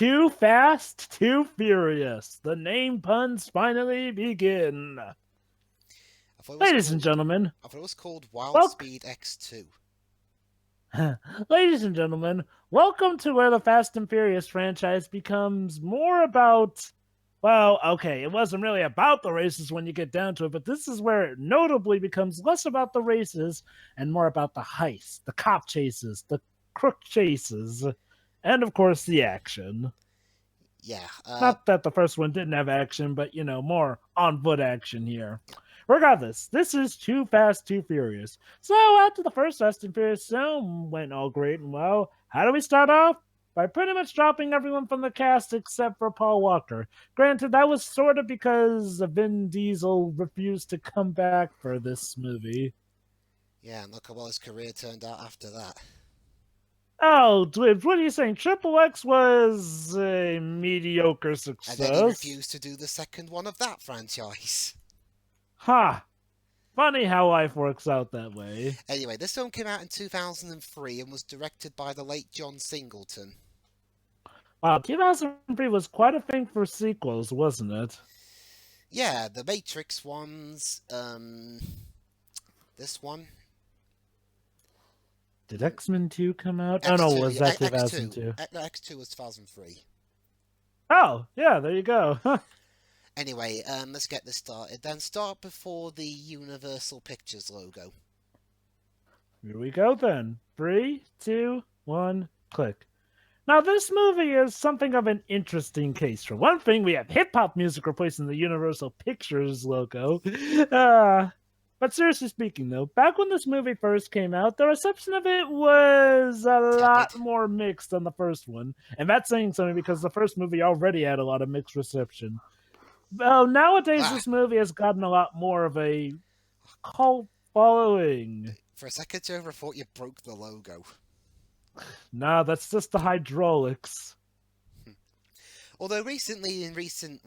Too Fast, Too Furious. The name puns finally begin. Ladies and gentlemen, I thought it was called Wild welcome. Speed X2. Ladies and gentlemen, welcome to where the Fast and Furious franchise becomes more about. Well, okay, it wasn't really about the races when you get down to it, but this is where it notably becomes less about the races and more about the heist, the cop chases, the crook chases, and of course the action. Yeah, Not that the first one didn't have action, but more on foot action here. Regardless, this is Too Fast, Too Furious. So after the first Fast and Furious film went all great and well, how do we start off? By pretty much dropping everyone from the cast except for Paul Walker. Granted, that was sort of because Vin Diesel refused to come back for this movie. yeah, and look how well his career turned out after that. Oh, Dwibs, what are you saying? Triple X was a mediocre And then he success. refused to do the second one of that franchise. Ha! Funny how life works out that way. Anyway, this film came out in 2003 and was directed by the late John Singleton. Wow, 2003 was quite a thing for sequels, wasn't it? Yeah, the Matrix ones, this one. Did X-Men 2 come out? Oh no, X2, was yeah, that X2. 2002? No, X2 was 2003. Oh, yeah, there you go. Anyway, let's get this started. Then start before the Universal Pictures logo. Here we go then. 3, 2, 1, click. Now, this movie is something of an interesting case. For one thing, we have hip hop music replacing the Universal Pictures logo. But seriously speaking, though, back when this movie first came out, the reception of it was a Tepid. lot more mixed than the first one. And that's saying something because the first movie already had a lot of mixed reception. Well, nowadays, Ah, this movie has gotten a lot more of a cult following. for a second, Joe, I thought you broke the logo. Nah, that's just the hydraulics. Although recently, in recent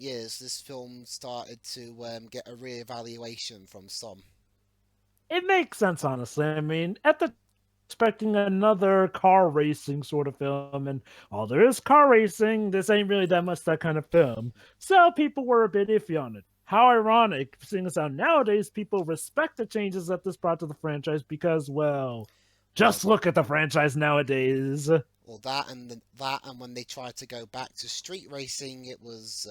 years, this film started to get a re-evaluation from some. It makes sense, honestly. I mean, at the expecting another car racing sort of film, and while there is car racing, this ain't really that much that kind of film. So people were a bit iffy on it. How ironic, seeing as how nowadays people respect the changes that this brought to the franchise because, well, Well, just look at the franchise nowadays. that and when they tried to go back to street racing, it was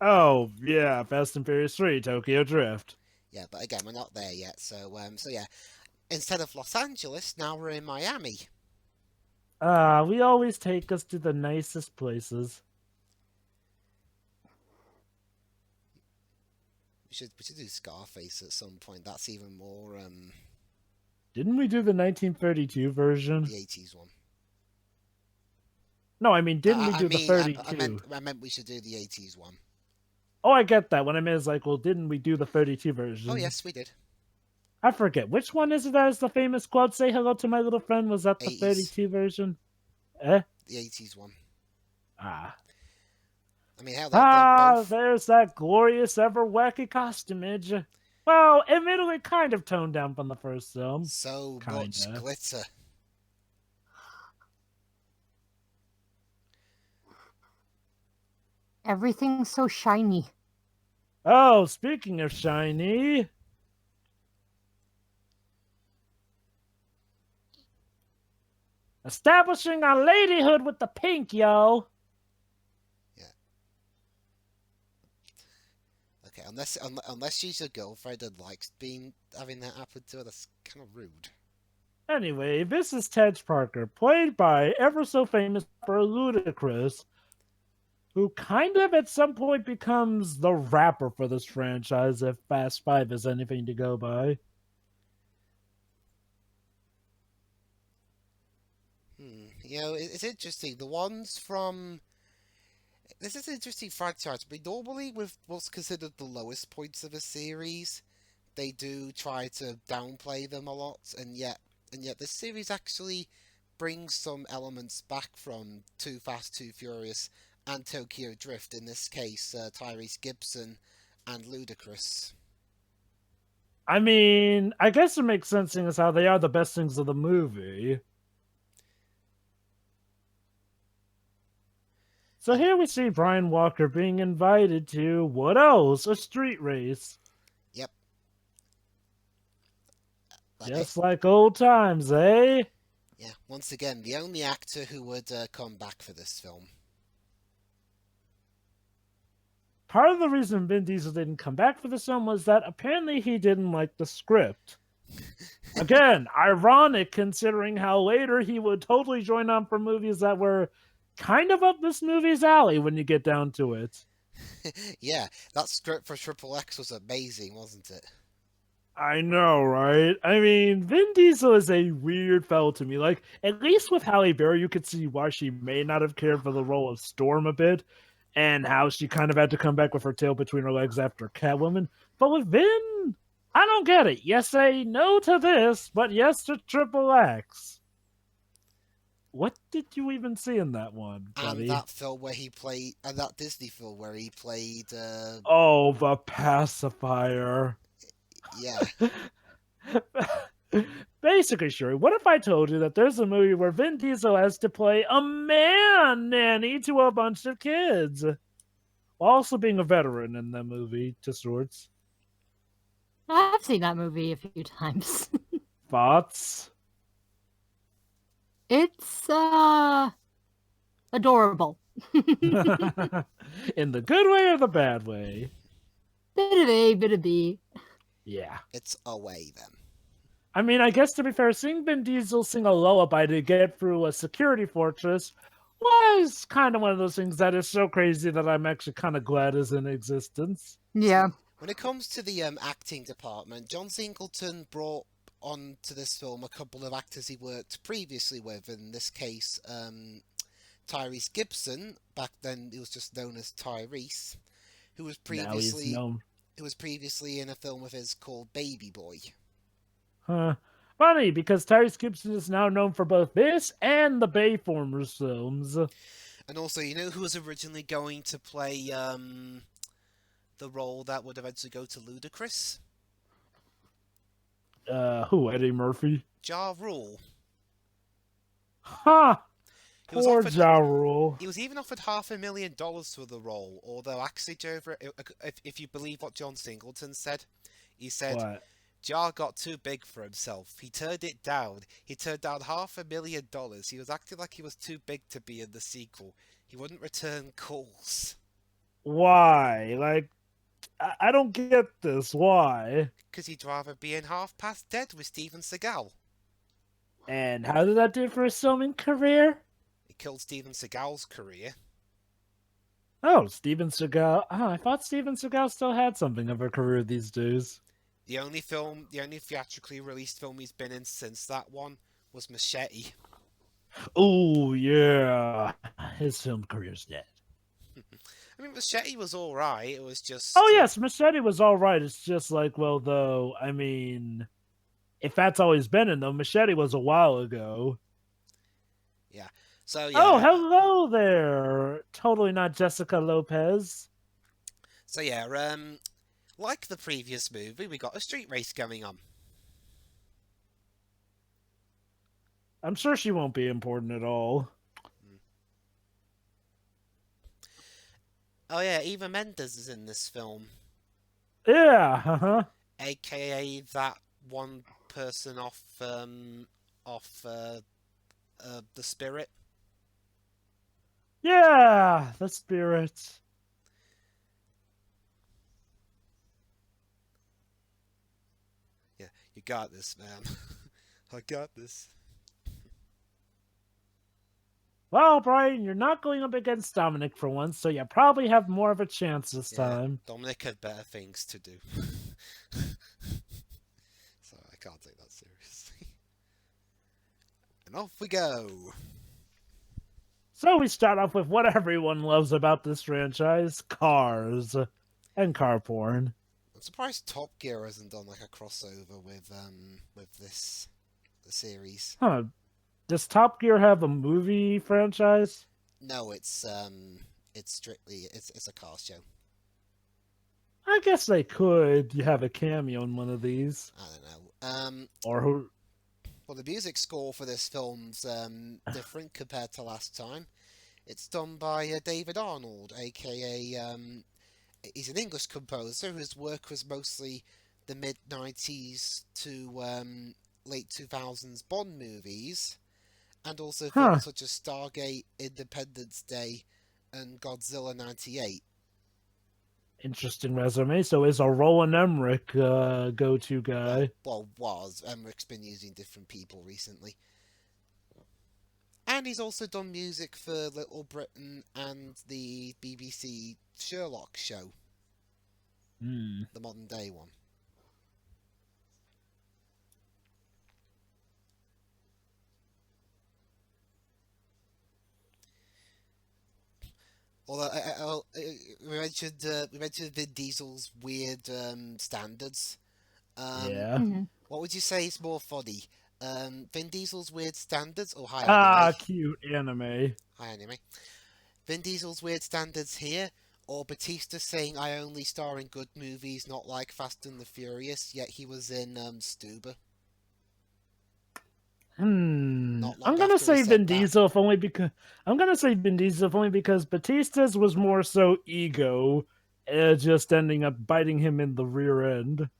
Oh, yeah, Fast and Furious 3, Tokyo Drift. yeah. But again, we're not there yet. So yeah, instead of Los Angeles, now we're in Miami. We always take us to the nicest places. We should do Scarface at some point. That's even more Didn't we do the 1932 version? the 80s one. No, I mean, didn't we I do the mean, I meant 32? I meant we should do the 80s one. Oh, I get that. What I meant is like, well, didn't we do the 32 Oh version? yes, we did. I forget. Which one is it that is the famous quote, say hello to my little friend? Was that the 80s, 32 version? Eh? the 80s one. Ah. I mean, hell, they're Ah, both there's that glorious ever wacky costumage. Well, admittedly kind of toned down from the first film. so much Kinda. glitter. Everything's so shiny. Oh, speaking of shiny, establishing our ladyhood with the pink, yo. Yeah. Okay, unless she's your girlfriend and likes having that happen to her, that's kind of rude. Anyway, this is Ted Parker, played by ever so famous for Ludacris, who kind of at some point becomes the rapper for this franchise if Fast Five is anything to go by. It's interesting. The ones from this is an interesting franchise. But normally, with what's considered the lowest points of a series, they do try to downplay them a lot, and yet this series actually brings some elements back from Too Fast, Too Furious, and Tokyo Drift. In this case, Tyrese Gibson and Ludacris. I mean, I guess it makes sense seeing as how they are the best things of the movie. So here we see Brian Walker being invited to, what else? A street race. Yep. But Just like old times, eh? yeah, once again, the only actor who would come back for this film. Part of the reason Vin Diesel didn't come back for this film was that apparently he didn't like the script. Again, ironic considering how later he would totally join on for movies that were kind of up this movie's alley when you get down to it. Yeah, that script for Triple X was amazing, wasn't it? I know, right? I mean, Vin Diesel is a weird fellow to me. Like, at least with Halle Berry, you could see why she may not have cared for the role of Storm a bit, and how she kind of had to come back with her tail between her legs after Catwoman. But with Vin, I don't get it. Yes, say no to this, but yes to Triple X. What did you even see in that one, buddy? And that film where he played, and that Disney film where he played, Oh, the pacifier. yeah. Basically, Sherry, what if I told you that there's a movie where Vin Diesel has to play a man nanny to a bunch of kids, while also being a veteran in that movie, to sorts? I've seen that movie a few times. Thoughts? It's adorable. In the good way or the bad way? Bit of A, bit of B. Yeah. It's away then. I mean, I guess to be fair, seeing Vin Diesel sing a lullaby to get through a security fortress was kind of one of those things that is so crazy that I'm actually kind of glad is in existence. Yeah. When it comes to the acting department, John Singleton brought on to this film a couple of actors he worked previously with. In this case, Tyrese Gibson. Back then, he was just known as Tyrese, who was previously in a film of his called Baby Boy. Huh. Funny, because Tyrese Gibson is now known for both this and the Bayformers films. And also, you know who was originally going to play the role that would eventually go to Ludacris? Who? Eddie Murphy? Ja Rule. Ha! He was Poor offered- Ja Rule. He was even offered $500,000 for the role, although actually, if you believe what John Singleton said, he said What? Ja got too big for himself. He turned it down. He turned down $500,000. He was acting like he was too big to be in the sequel. He wouldn't return calls. Why? Like, I don't get this. Why? Because he'd rather be in Half Past Dead with Steven Seagal. And how did that do for his filming career? It killed Steven Seagal's career. Oh, Steven Seagal. Oh, I thought Steven Seagal still had something of a career these days. The only theatrically released film he's been in since that one was Machete. Oh, yeah. His film career's dead. I mean, Machete was alright, it was just... Oh, yes, Machete was alright. It's just like, well, though, I mean, if that's all he's been in, though, Machete was a while ago. Yeah, so yeah. Oh, hello there. Totally not Jessica Lopez. So yeah, like the previous movie, we got a street race going on. I'm sure she won't be important at all. Oh yeah, Eva Mendes is in this film. Yeah, uh-huh. AKA that one person off The Spirit. Yeah, The Spirit. Yeah, you got this, man. I got this. Well, Brian, you're not going up against Dominic for once, so you probably have more of a chance this time. Dominic had better things to do. So I can't take that seriously. And off we go. So we start off with what everyone loves about this franchise, cars and car porn. I'm surprised Top Gear hasn't done like a crossover with the series. Huh. Does Top Gear have a movie franchise? No, it's strictly it's a car show. I guess they could. You have a cameo in one of these. I don't know. Or who? Well, the music score for this film's different compared to last time. It's done by David Arnold, aka he's an English composer whose work was mostly the mid '90s to late 2000s Bond movies, and also Huh. films such as Stargate, Independence Day, and Godzilla '98. Interesting resume. So is a Roland Emmerich go-to guy? Well, was Emmerich's been using different people recently. And he's also done music for Little Britain and the BBC Sherlock show, Hmm. the modern day one. Although we mentioned Vin Diesel's weird standards. Yeah. What would you say is more funny? Vin Diesel's weird standards or high Ah, anime? cute anime. High anime. Vin Diesel's weird standards here, or Batista saying I only star in good movies, not like Fast and the Furious, yet he was in Stuber. Not long I'm gonna after he say said Vin that. Diesel if only because Batista's was more so ego, just ending up biting him in the rear end.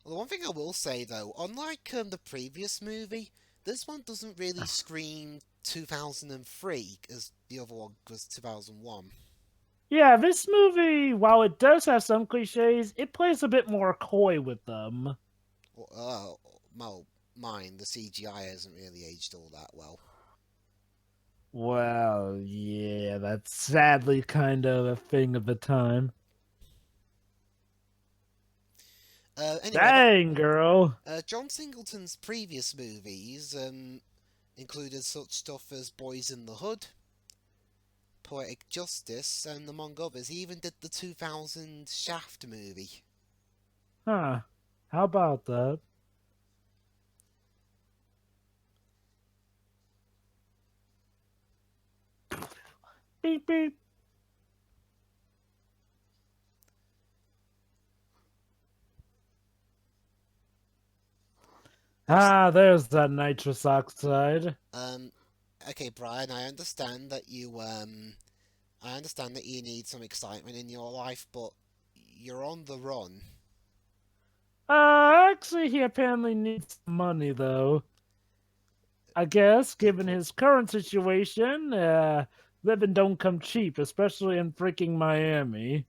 Well, the one thing I will say though, unlike the previous movie, this one doesn't really scream 2003 as the other one was 2001. Yeah, this movie, while it does have some cliches, it plays a bit more coy with them. Well, mine, the CGI hasn't really aged all that well. Well, yeah, that's sadly kind of a thing of the time. Anyway, Dang, girl. John Singleton's previous movies included such stuff as Boys in the Hood, Poetic Justice, and among others, he even did the 2000 Shaft movie. Huh. How about that? Beep, beep. There's that nitrous oxide. Okay, Brian, I understand that you need some excitement in your life, but you're on the run. Actually, he apparently needs money, though. I guess, given his current situation, living don't come cheap, especially in freaking Miami.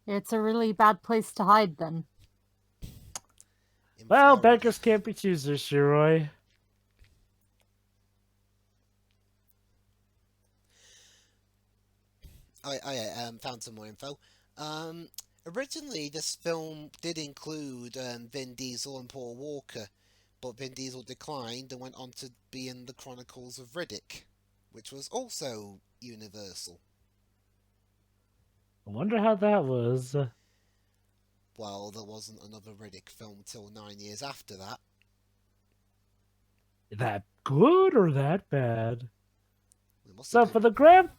It's a really bad place to hide then. In Well, Florida. beggars can't be choosers, Shiroi. I found some more info. Originally, this film did include Vin Diesel and Paul Walker, but Vin Diesel declined and went on to be in the Chronicles of Riddick, which was also Universal. I wonder how that was. Well, there wasn't another Riddick film till 9 years after that. That good or that bad? It must have So been. for the grand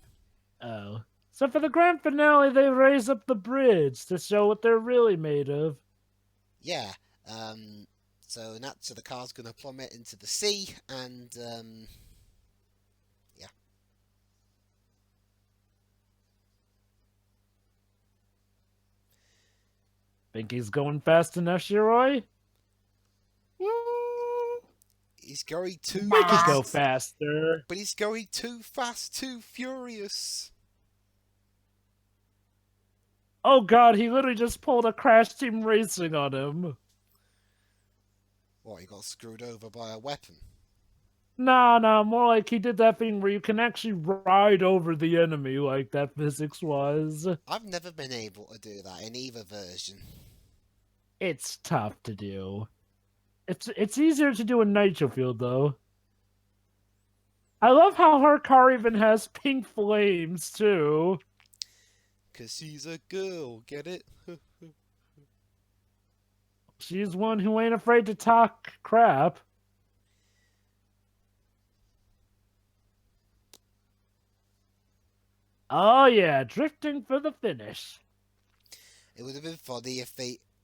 So for the grand finale, they raise up the bridge to show what they're really made of. Yeah. So the car's gonna plummet into the sea, and yeah. Think he's going fast enough, Shiroi? He's going too Make it go fast. faster. But he's going too fast, too furious. Oh god, he literally just pulled a Crash Team Racing on him. What, he got screwed over by a weapon? Nah, more like he did that thing where you can actually ride over the enemy like that physics was. I've never been able to do that in either version. It's tough to do. It's easier to do in Nitro Field, though. I love how her car even has pink flames, too. 'Cause she's a girl, get it? She's one who ain't afraid to talk crap. Oh yeah, drifting for the finish. It would have been funny if they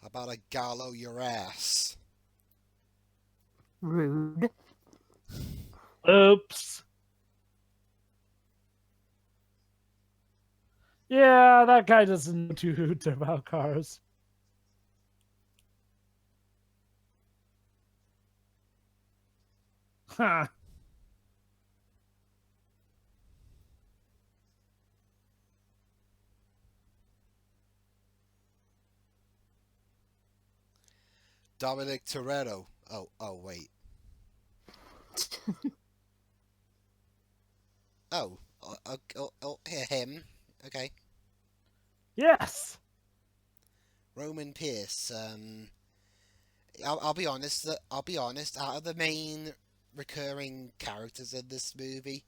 How about I gallow your ass? Rude. Oops. Yeah, that guy doesn't know too hoot about cars. Huh. Dominic Toretto. Oh, wait. Him. Okay. Yes. Roman Pierce. I'll be honest. I'll be honest. Out of the main recurring characters in this movie,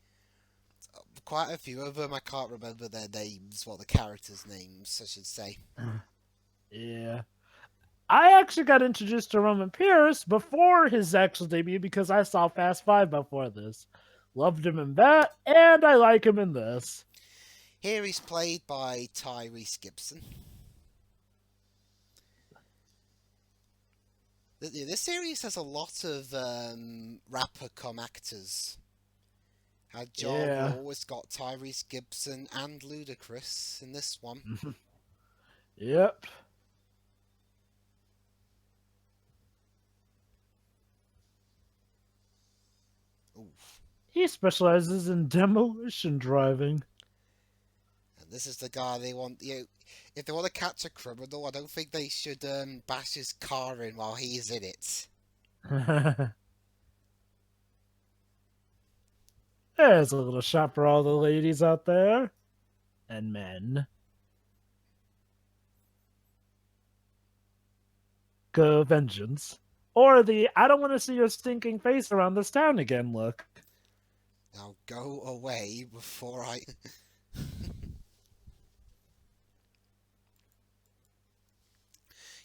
quite a few of them I can't remember their names. Well, the characters' names, I should say. Yeah. I actually got introduced to Roman Pierce before his actual debut because I saw Fast Five before this. Loved him in that, and I like him in this. Here he's played by Tyrese Gibson. This series has a lot of rapper cum actors. Had Ja Yeah. Rule, it's got Tyrese Gibson and Ludacris in this one. Yep. Oof. He specializes in demolition driving. And this is the guy they want. If they want to catch a criminal, I don't think they should bash his car in while he's in it. There's a little shot for all the ladies out there. And men. Go vengeance. Or the I don't want to see your stinking face around this town again look. Now go away before I.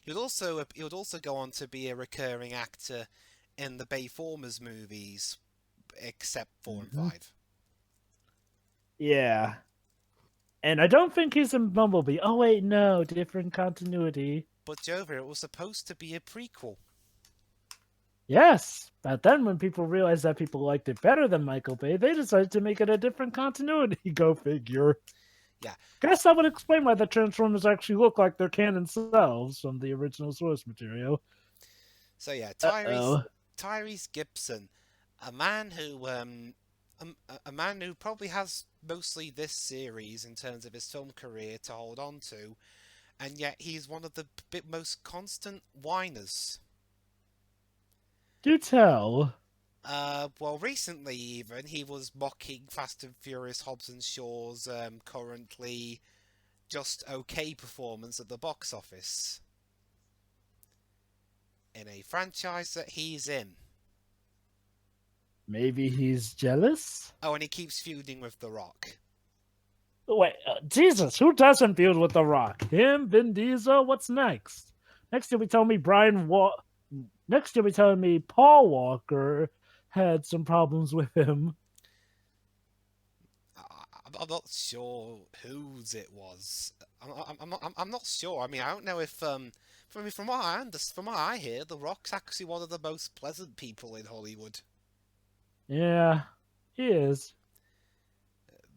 He would also go on to be a recurring actor in the Bayformers movies, except 4 and 5. Yeah. And I don't think he's in Bumblebee. Oh wait, no, different continuity. But Jover, it was supposed to be a prequel. Yes, but then when people realized that people liked it better than Michael Bay, they decided to make it a different continuity. Go figure. Yeah. Guess that would explain why the Transformers actually look like their canon selves from the original source material. So yeah, Uh-oh. Tyrese Gibson, a man who probably has mostly this series in terms of his film career to hold on to, and yet he's one of the most constant whiners. Do tell. Well, recently even he was mocking Fast and Furious Hobbs and Shaw's currently just okay performance at the box office in a franchise that he's in. Maybe he's jealous? Oh, and he keeps feuding with The Rock. Wait, Jesus, who doesn't feud with The Rock? Him, Vin Diesel, what's next? Next you'll be telling me Next you'll be telling me Paul Walker had some problems with him. I'm not sure whose it was. I'm not sure. I mean, I don't know if from what I hear, The Rock's actually one of the most pleasant people in Hollywood. Yeah, he is.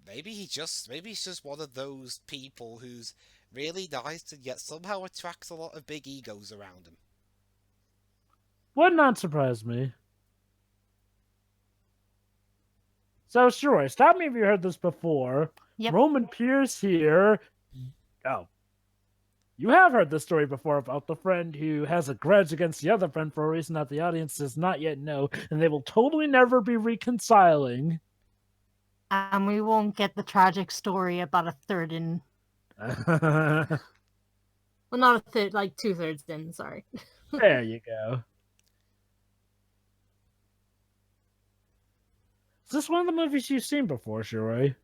Maybe he's just one of those people who's really nice and yet somehow attracts a lot of big egos around him. Would not surprise me. So, sure, stop me if you heard this before. Yep. Roman Pierce here. Oh. You have heard this story before about the friend who has a grudge against the other friend for a reason that the audience does not yet know, and they will totally never be reconciling. And we won't get the tragic story about a third in. Well, not a third, like 2/3 in, sorry. There you go. Is this one of the movies you've seen before, Shiroi?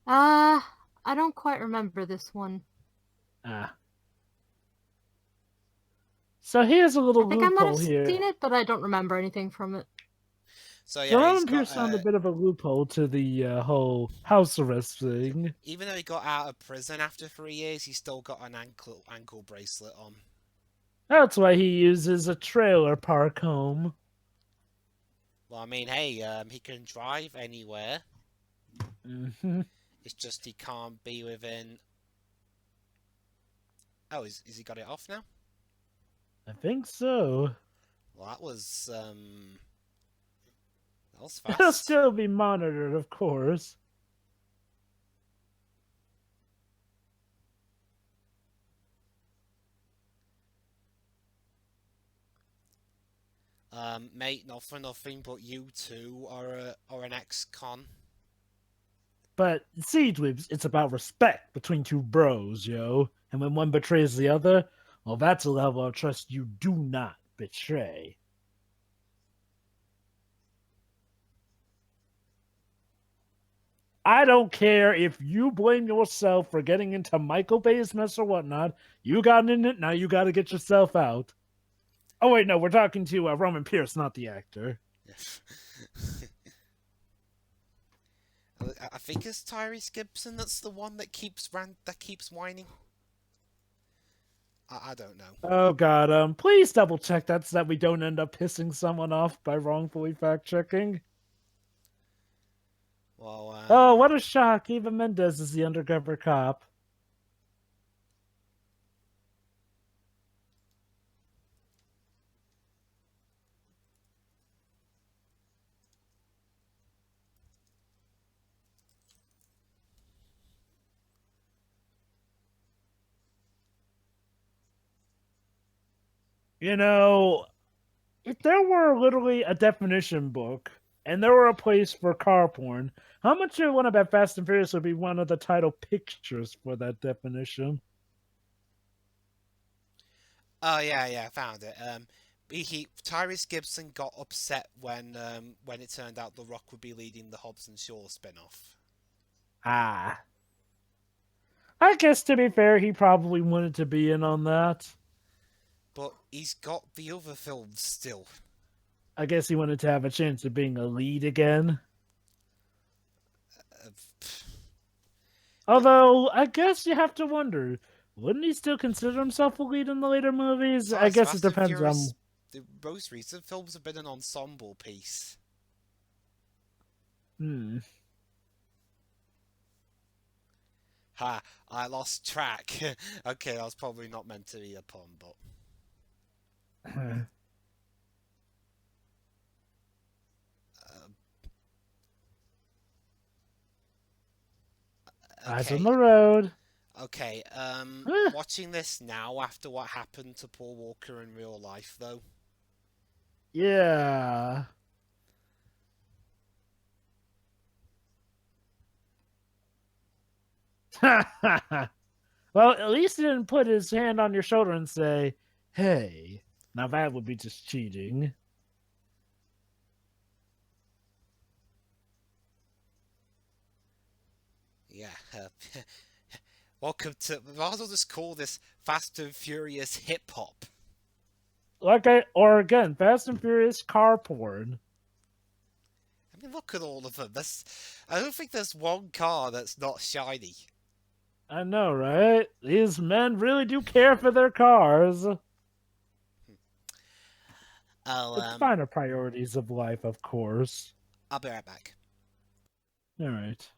I don't quite remember this one. Ah. So here's a little I think I might loophole have here. seen it, but I don't remember anything from it. So The yeah, he's Roman got Pierce found a bit of a loophole to the whole house arrest thing. even though he got out of prison after 3 years, he's still got an ankle bracelet on. That's why he uses a trailer park home. Well, I mean, hey, he can drive anywhere. Mm-hmm. It's just he can't be within. Oh, is he got it off now? I think so. Well, that was He'll fast. still be monitored, of course. Mate, not for nothing, but you two are an ex-con. But see, Dweebs, it's about respect between two bros, yo. And when one betrays the other, well, that's a level of trust you do not betray. I don't care if you blame yourself for getting into Michael Bay's mess or whatnot. You got in it, now you got to get yourself out. Oh, wait, no, we're talking to Roman Pierce, not the actor. I think it's Tyrese Gibson that's the one that keeps whining. I don't know. Oh, God, please double check that so that we don't end up pissing someone off by wrongfully fact checking. Well, Oh, what a shock. Eva Mendes is the undercover cop. You know, if there were literally a definition book and there were a place for car porn, how much you want to bet Fast and Furious would be one of the title pictures for that definition? oh yeah, I found it. Tyrese Gibson got upset when it turned out The Rock would be leading the Hobbs and Shaw spin-off. Ah. I guess to be fair, he probably wanted to be in on that. But he's got the other films still. I guess he wanted to have a chance of being a lead again. Uh, Although, I guess you have to wonder, wouldn't he still consider himself a lead in the later movies? I guess it depends on. The most recent films have been an ensemble piece. Ha! I lost track. Okay, that was probably not meant to be a pun, but. Eyes Okay. on the road. Okay, watching this now after what happened to Paul Walker in real life, though. Yeah. Well, at least he didn't put his hand on your shoulder and say, hey. Now that would be just cheating. Yeah. Welcome to. Might as well just call this Fast and Furious hip hop. Or again, Fast and Furious car porn. I mean, look at all of them. I don't think there's one car that's not shiny. I know, right? These men really do care for their cars. It's finer priorities of life, of course. I'll be right back. All right.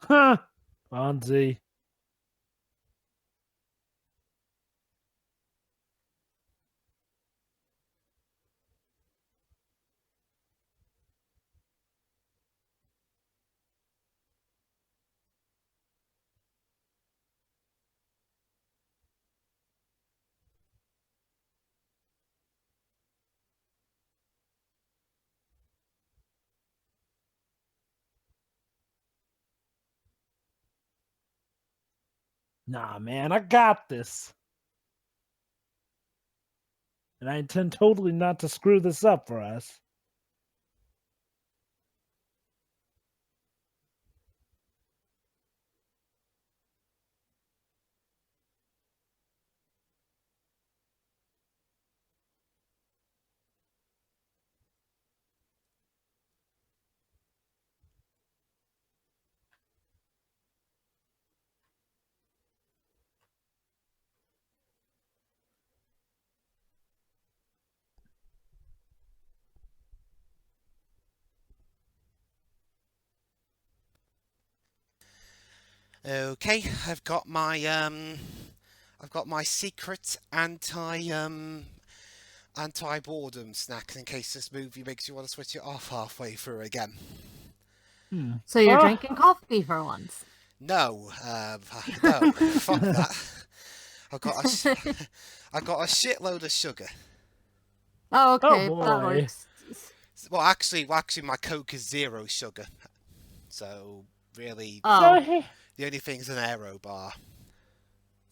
Huh. Fonzie. Nah, man, I got this. And I intend totally not to screw this up for us. Okay, I've got my secret anti boredom snacks in case this movie makes you want to switch it off halfway through again. So you're Oh, drinking coffee for once. No, no, fuck that. I've got a shitload of sugar. Oh, oh okay, that boy. works. Well, actually, my Coke is 0 sugar, so really, Oh, the only thing's an aero bar.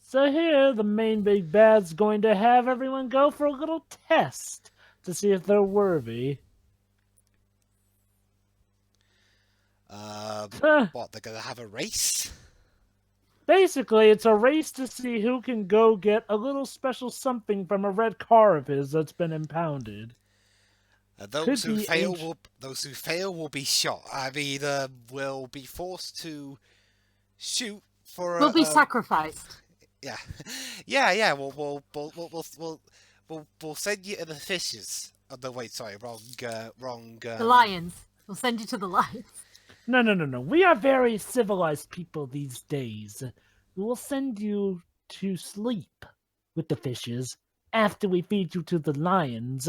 So here, the main big bad's going to have everyone go for a little test to see if they're worthy. What, they're gonna have a race? Basically, it's a race to see who can go get a little special something from a red car of his that's been impounded. Those who fail will be shot. I mean, will be forced to shoot for will be sacrificed. yeah, yeah. We'll send you to the fishes. Oh, no, wait, sorry, wrong. The lions. We'll send you to the lions. No. We are very civilized people these days. We will send you to sleep with the fishes after we feed you to the lions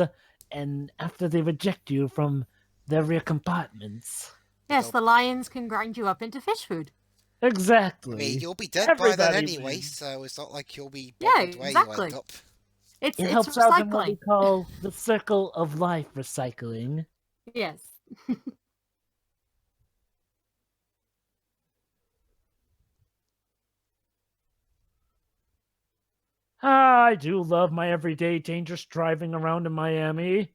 and after they reject you from their rear compartments. Yes, the lions can grind you up into fish food. Exactly. I mean, you'll be dead by then Everybody anyway, wins. so it's not like you'll be Yeah, bothered where you exactly. end up. It's helps out in what we recycling. call the circle of life recycling. Yes. I do love my everyday dangerous driving around in Miami.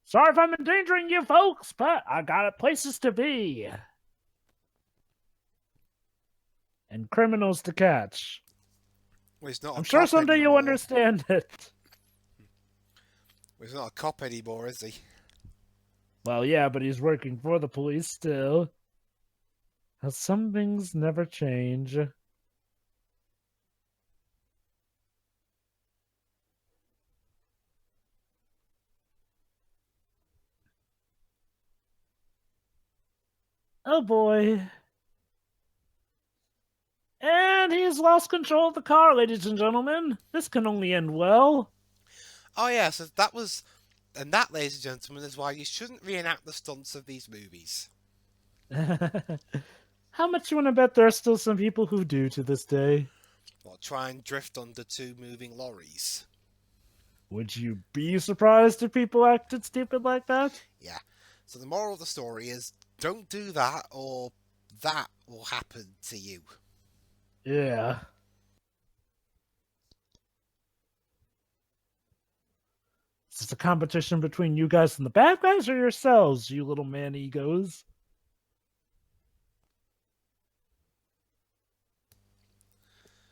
Sorry if I'm endangering you folks, but I got places to be. And criminals to catch. Well, he's not I'm a sure cop someday you'll anymore. understand it. Well, he's not a cop anymore, is he? Well, yeah, but he's working for the police still. Some things never change. Oh boy. And he's lost control of the car, ladies and gentlemen. This can only end well. Oh yeah, so and that, ladies and gentlemen, is why you shouldn't reenact the stunts of these movies. How much you want to bet there are still some people who do to this day? Or try and drift under 2 moving lorries. Would you be surprised if people acted stupid like that? Yeah. So the moral of the story is, don't do that, or that will happen to you. Yeah. Is this a competition between you guys and the bad guys or yourselves, you little man egos?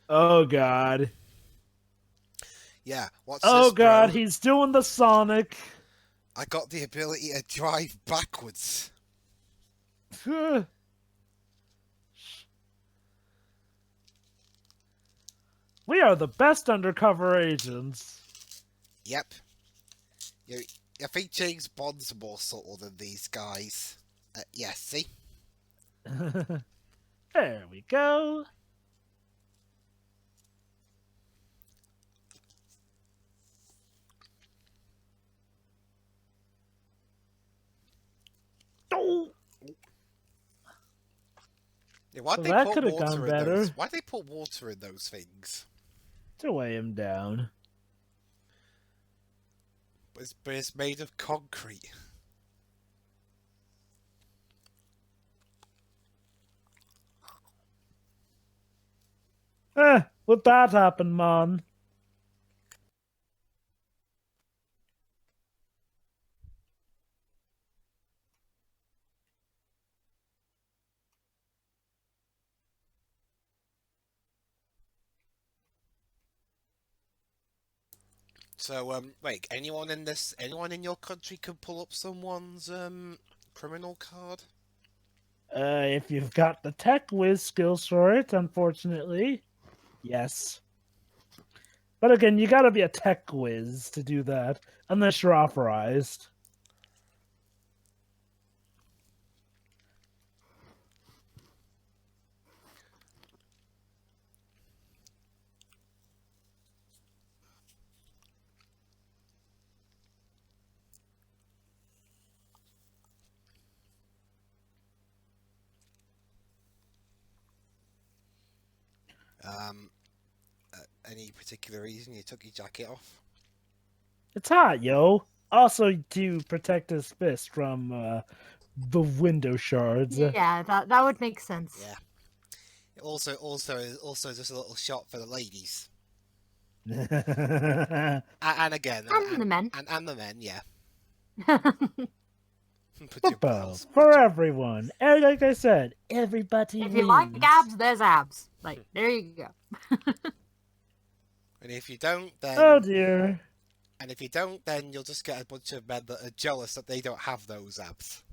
Oh god. Yeah, what's Oh this, god, bro? he's doing the Sonic. I got the ability to drive backwards. We are the best undercover agents. Yep. I think James Bond's more subtle than these guys. Yes, see? There we go. Oh. Yeah, why'd Well, they that put could have water gone in better. those? Why'd they put water in those things? To weigh him down. But it's made of concrete. Would that happen, man? So, wait, anyone in your country can pull up someone's, criminal card? If you've got the tech whiz skills for it, unfortunately. Yes. But again, you gotta be a tech whiz to do that, unless you're authorized. Um, any particular reason you took your jacket off? It's hot, yo. Also to protect his fist from the window shards. Yeah, that would make sense. Yeah. Also, just a little shot for the ladies, and again, And the men. and the men. Yeah. Put For your both, pals. for everyone. And like I said, everybody If wins. you like abs, there's abs. Like, there you go. And if you don't, Oh then dear. you'll just get a bunch of men that are jealous that they don't have those abs.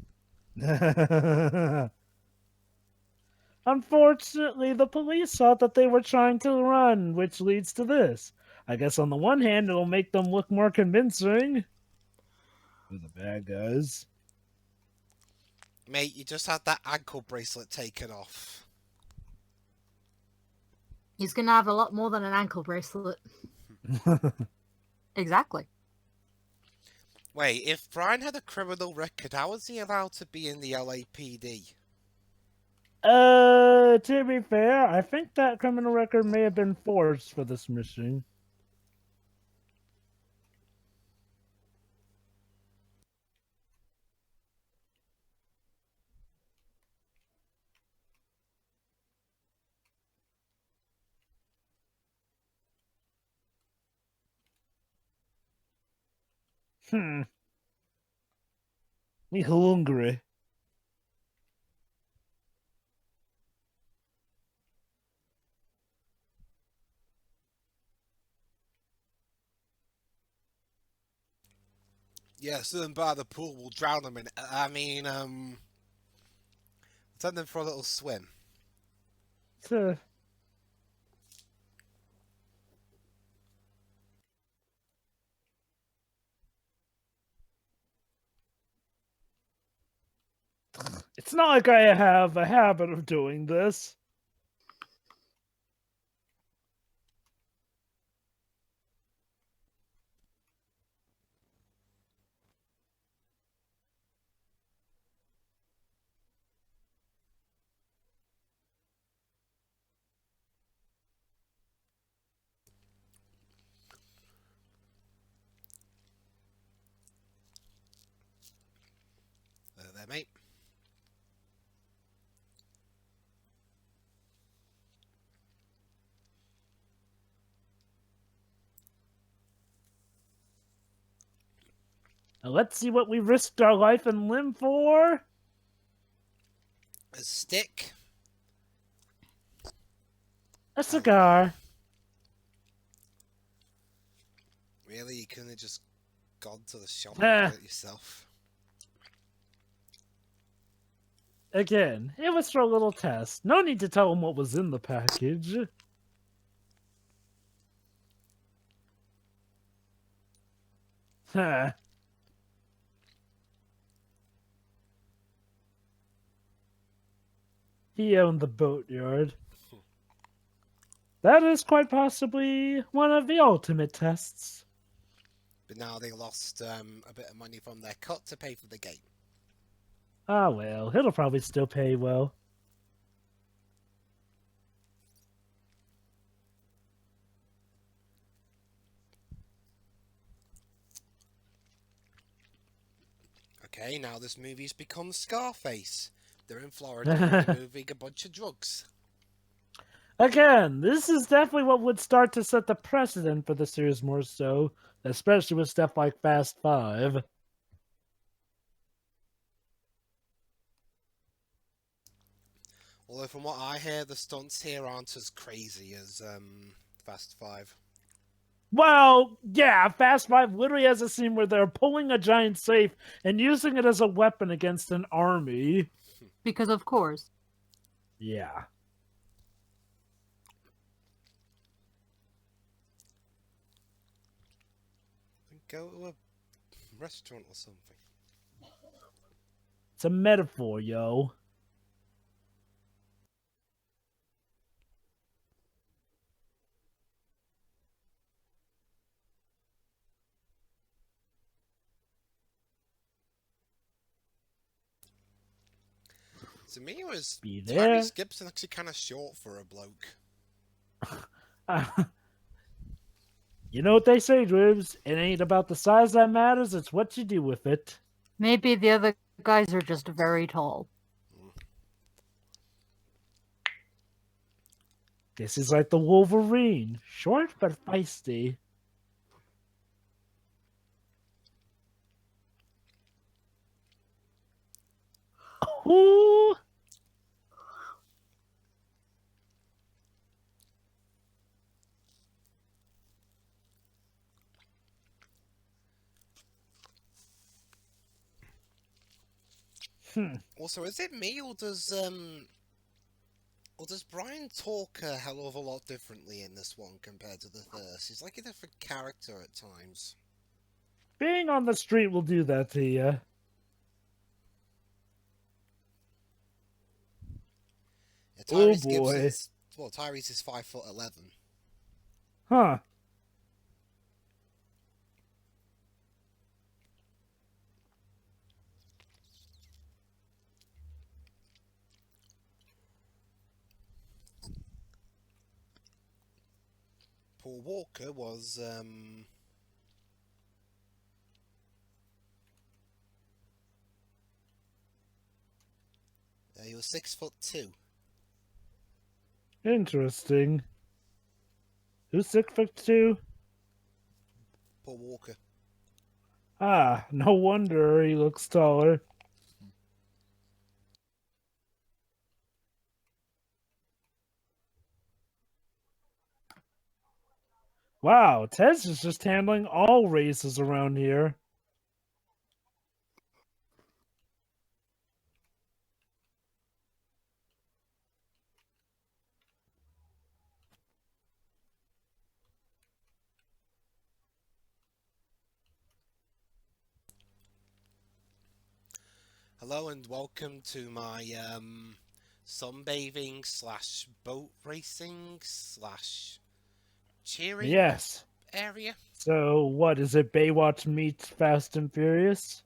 Unfortunately, the police thought that they were trying to run, which leads to this. I guess on the one hand, it'll make them look more convincing. For the bad guys. Mate, you just had that ankle bracelet taken off. He's gonna have a lot more than an ankle bracelet. Exactly. Wait, if Brian had a criminal record, how was he allowed to be in the LAPD? To be fair, I think that criminal record may have been forged for this mission. Me hungry. Yeah, sitting by the pool will drown them in. I mean, send them for a little swim. It's not like I have a habit of doing this. There, mate. Now let's see what we risked our life and limb for. A stick. A cigar. Really, you couldn't have just gone to the shop and got it yourself. Again, it was for a little test. No need to tell him what was in the package. Huh. He owned the boatyard. That is quite possibly one of the ultimate tests. But now they lost a bit of money from their cut to pay for the game. Ah well, it'll probably still pay well. Okay, now this movie's become Scarface. They're in Florida and moving a bunch of drugs. Again, this is definitely what would start to set the precedent for the series more so, especially with stuff like Fast 5. Although from what I hear, the stunts here aren't as crazy as Fast 5. Well, yeah, Fast 5 literally has a scene where they're pulling a giant safe and using it as a weapon against an army. Because of course. Yeah. Go to a restaurant or something. It's a metaphor, yo. To me, it was Be there. Tyrese Gibson actually kind of short for a bloke. You know what they say, Dribs? It ain't about the size that matters, it's what you do with it. Maybe the other guys are just very tall. This is like the Wolverine. Short but feisty. Ooh! Also, is it me or does Brian talk a hell of a lot differently in this one compared to the first? He's like a different character at times. Being on the street will do that to you. Yeah, Oh Tyrese boy. Gibson's Tyrese is 5'11". Huh. Paul Walker was he was 6'2". Interesting. Who's 6'2"? Paul Walker. Ah, no wonder he looks taller. Wow, Tez is just handling all races around here. Hello and welcome to my sunbathing slash boat racing slash cheering Yes. area. So, what is it? Baywatch meets Fast and Furious?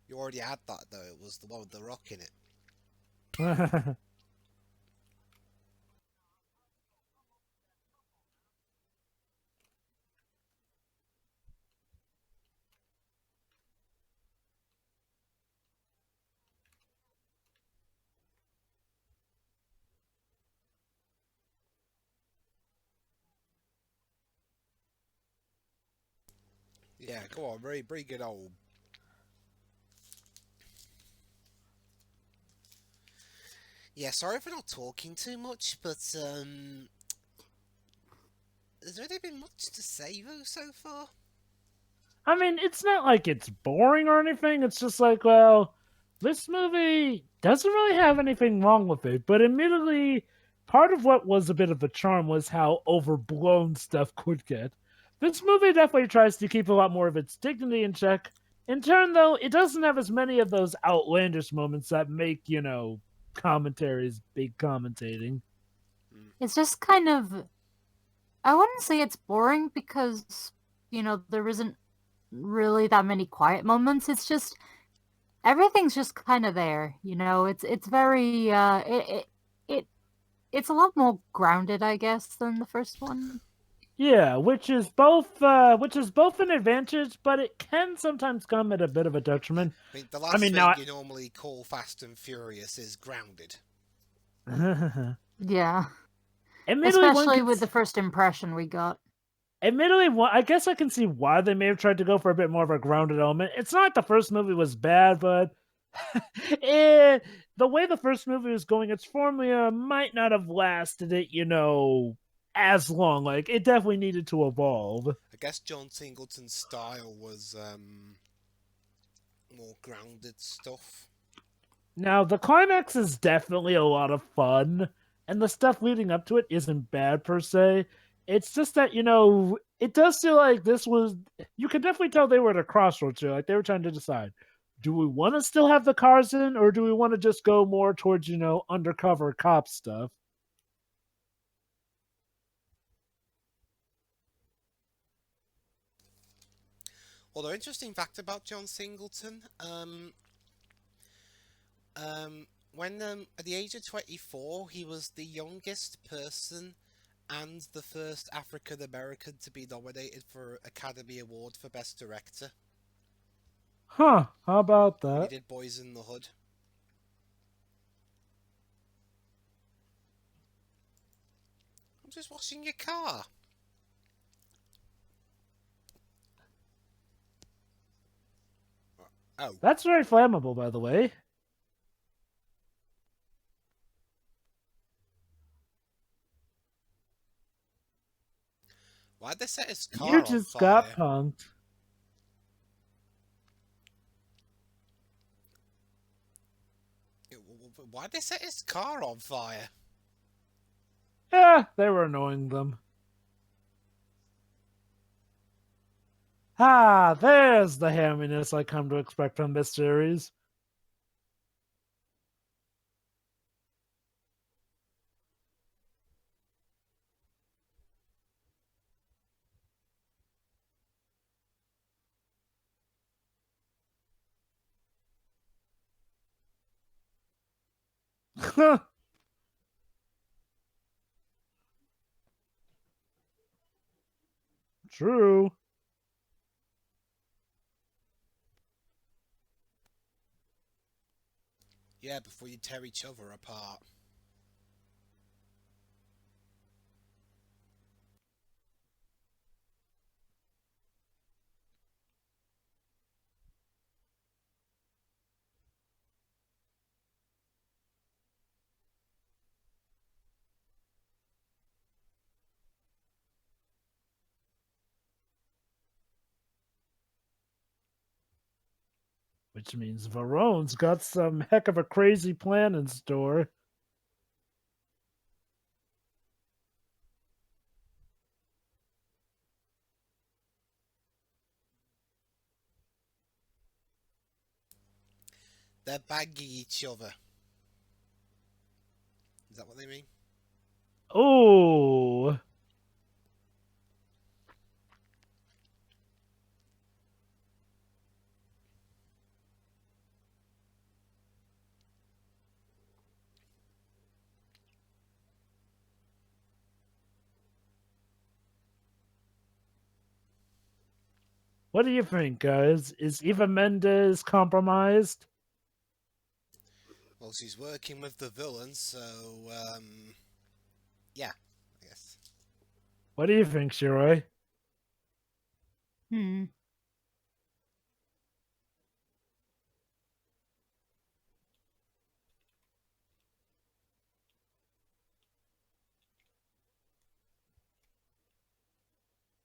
You already had that though. It was the one with the Rock in it. Yeah, come on, bring it on. Yeah, sorry for not talking too much, but has there really been much to say though so far? I mean, it's not like it's boring or anything. It's just like, well, this movie doesn't really have anything wrong with it. But admittedly, part of what was a bit of the charm was how overblown stuff could get. This movie definitely tries to keep a lot more of its dignity in check. In turn, though, it doesn't have as many of those outlandish moments that make, commentaries big commentating. It's just kind of. I wouldn't say it's boring because, there isn't really that many quiet moments. It's just. Everything's just kind of there, It's very. It's a lot more grounded, I guess, than the first one. Yeah, which is both an advantage, but it can sometimes come at a bit of a Yeah, detriment. I mean the I last mean, thing now, you normally call Fast and Furious is grounded. Yeah. admittedly, Especially with the first impression we got. I guess I can see why they may have tried to go for a bit more of a grounded element. It's not like the first movie was bad, but the way the first movie was going, its formula might not have lasted it, as long. Like, it definitely needed to evolve. I guess John Singleton's style was more grounded stuff. Now, the climax is definitely a lot of fun, and the stuff leading up to it isn't bad per se. It's just that, it does feel like this was. You can definitely tell they were at a crossroads here. Like, they were trying to decide, do we want to still have the cars in, or do we want to just go more towards, undercover cop stuff? Although, interesting fact about John Singleton, when at the age of 24, he was the youngest person and the first African American to be nominated for Academy Award for Best Director Huh, how about when he that? did Boys in the Hood. I'm just washing your car. Oh, That's very flammable, by the way. why'd they set his You car on just got fire? punked. Why'd they set his car on fire? Yeah, they were annoying them. Ah, there's the hamminess I come to expect from this series. True. Yeah, before you tear each other apart. Which means Verone's got some heck of a crazy plan in store. They're banging each other. Is that what they mean? Oh, what do you think, guys? Is Eva Mendes compromised? Well, she's working with the villain, so, yeah, I guess. What do you think, Shiroi? Hmm.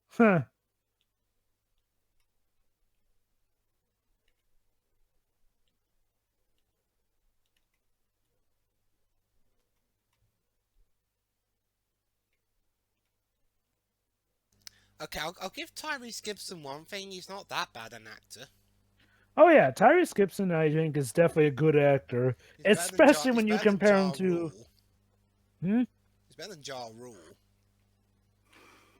Huh. Okay, I'll give Tyrese Gibson one thing. He's not that bad an actor. Oh yeah, Tyrese Gibson, I think, is definitely a good actor, He's better than Ja. especially He's when you better than compare him Ja to. Rule. Hmm? He's better than Ja Rule.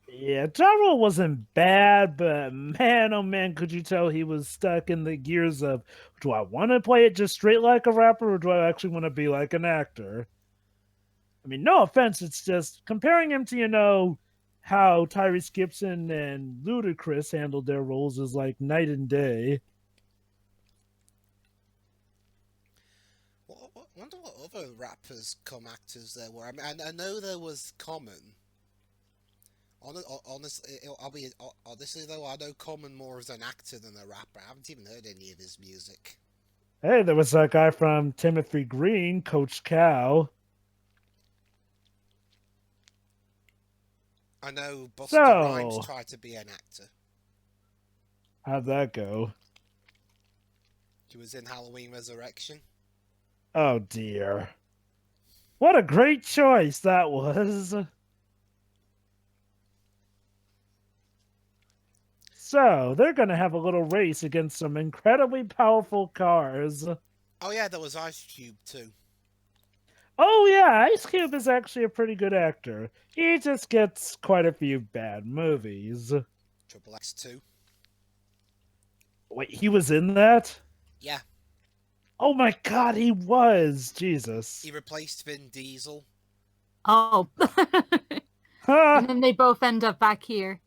Yeah, Tyrell wasn't bad, but man, oh man, could you tell he was stuck in the gears of, do I want to play it just straight like a rapper, or do I actually want to be like an actor? I mean, no offense, it's just comparing him to, how Tyrese Gibson and Ludacris handled their roles is like night and day. Wonder what other rappers come actors there were. I mean, I know there was Common. Honestly, honestly though, I know Common more as an actor than a rapper. I haven't even heard any of his music. Hey, there was that guy from Timothy Green, Coach Cal. I know Buster Rhymes So, tried to be an actor. how'd that go? He was in Halloween Resurrection. Oh dear. What a great choice that was. So, they're going to have a little race against some incredibly powerful cars. Oh yeah, there was Ice Cube too. Oh, yeah, Ice Cube is actually a pretty good actor. He just gets quite a few bad movies. Triple X 2. Wait, he was in that? Yeah. Oh my god, he was! Jesus. He replaced Vin Diesel. Oh. Huh? And then they both end up back here.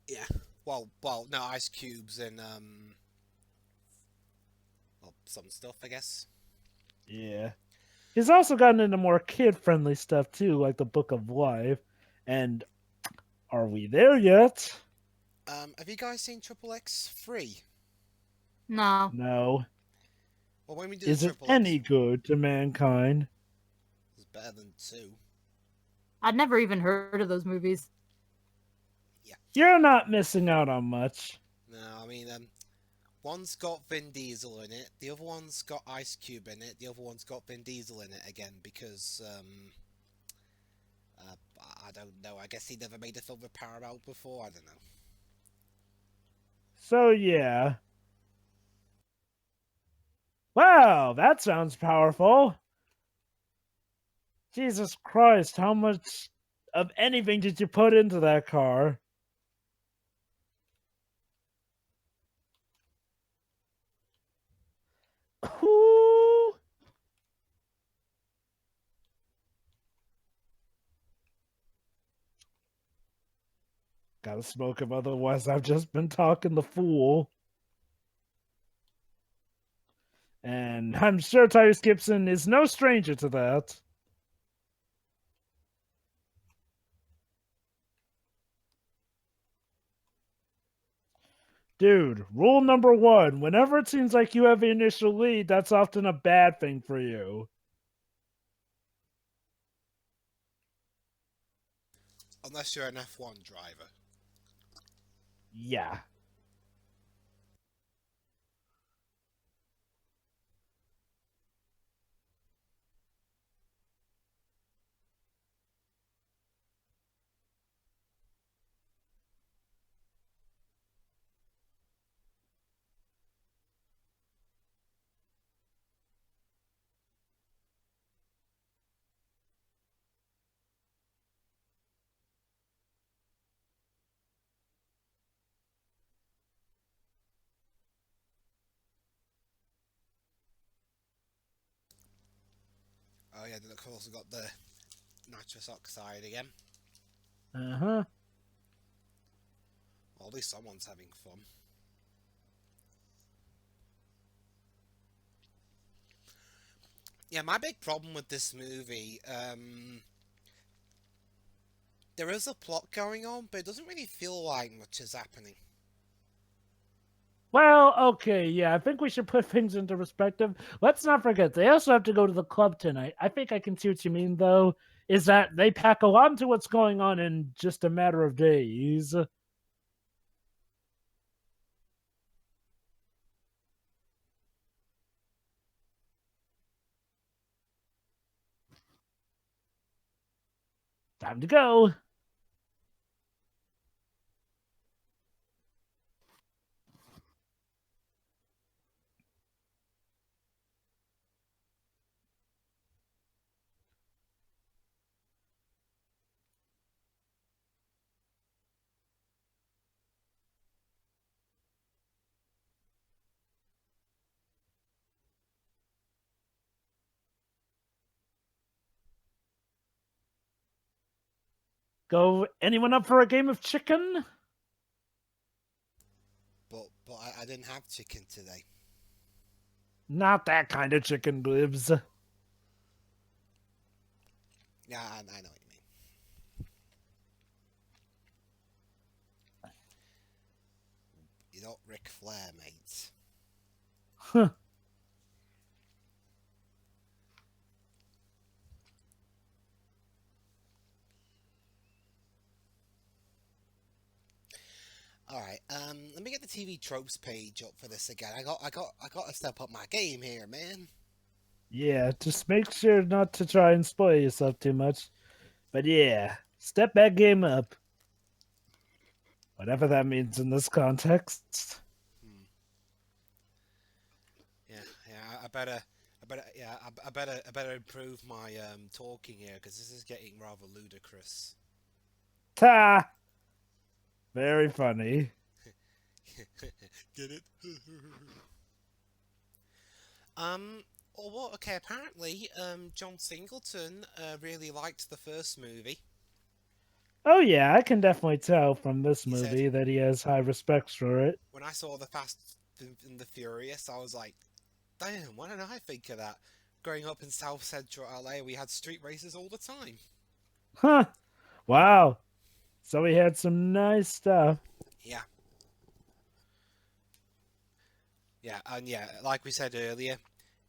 Yeah. Well, no, Ice Cube's in well, some stuff, I guess. Yeah. He's also gotten into more kid-friendly stuff too, like the Book of Life. And are we there yet? Have you guys seen Triple X 3? No. No. Well, when we do the Is it Triple X, any good to mankind? it's better than 2. I'd never even heard of those movies. Yeah. You're not missing out on much. No, I mean, one's got Vin Diesel in it, the other one's got Ice Cube in it, the other one's got Vin Diesel in it again because, I don't know. I guess he never made a film with Paramount before. I don't know. So yeah. Wow, that sounds powerful. Jesus Christ, how much of anything did you put into that car? Ooh. Gotta smoke him, otherwise I've just been talking the fool. And I'm sure Tyrese Gibson is no stranger to that. Dude, rule number one, whenever it seems like you have the initial lead, that's often a bad thing for you. Unless you're an F1 driver. Yeah. Oh yeah, then of also got the nitrous oxide again. Uh-huh. Well, at least someone's having fun. Yeah, my big problem with this movie, there is a plot going on, but it doesn't really feel like much is happening. Well, okay, yeah, I think we should put things into perspective. Let's not forget, they also have to go to the club tonight. I think I can see what you mean, though, is that they pack a lot into what's going on in just a matter of days. Time to go. Go, anyone up for a game of chicken? But I didn't have chicken today. Not that kind of chicken, Blibs. Yeah, I know what you mean. You're not Ric Flair, mate. Huh. All right, let me get the TV tropes page up for this again. I got to step up my game here, man. Yeah, just make sure not to try and spoil yourself too much. But yeah, step that game up. Whatever that means in this context. Hmm. Yeah. I better improve my talking here because this is getting rather ludicrous. Ta! Very funny. Get it? um, Well, okay, apparently, John Singleton really liked the first movie. Oh yeah, I can definitely tell from this He said, movie that he has high respects for it. when I saw The Fast and the Furious, I was like, damn, what did I think of that? Growing up in South Central LA, we had street races all the time. Huh. Wow. So he had some nice stuff. Yeah. Yeah, and yeah, like we said earlier,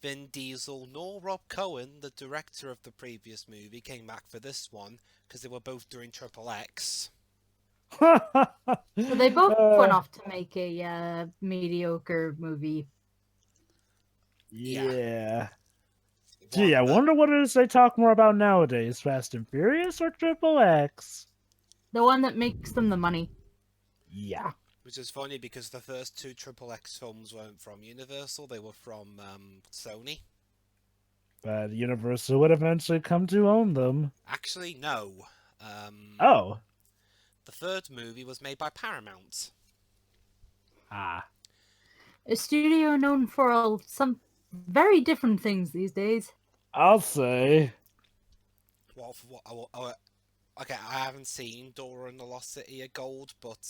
Vin Diesel nor Rob Cohen, the director of the previous movie, came back for this one because they were both doing Triple X. So they both went Uh, off to make a mediocre movie. yeah. Gee, One I that, wonder what it is they talk more about nowadays, Fast and Furious or Triple X? The one that makes them the money. Yeah. which is funny because the first two Triple X films weren't from Universal, they were from Sony. But Universal would eventually come to own them. Actually, no. Um, Oh. the third movie was made by Paramount. Ah. A studio known for some very different things these days. I'll say. Well, okay, I haven't seen Dora and the Lost City of Gold, but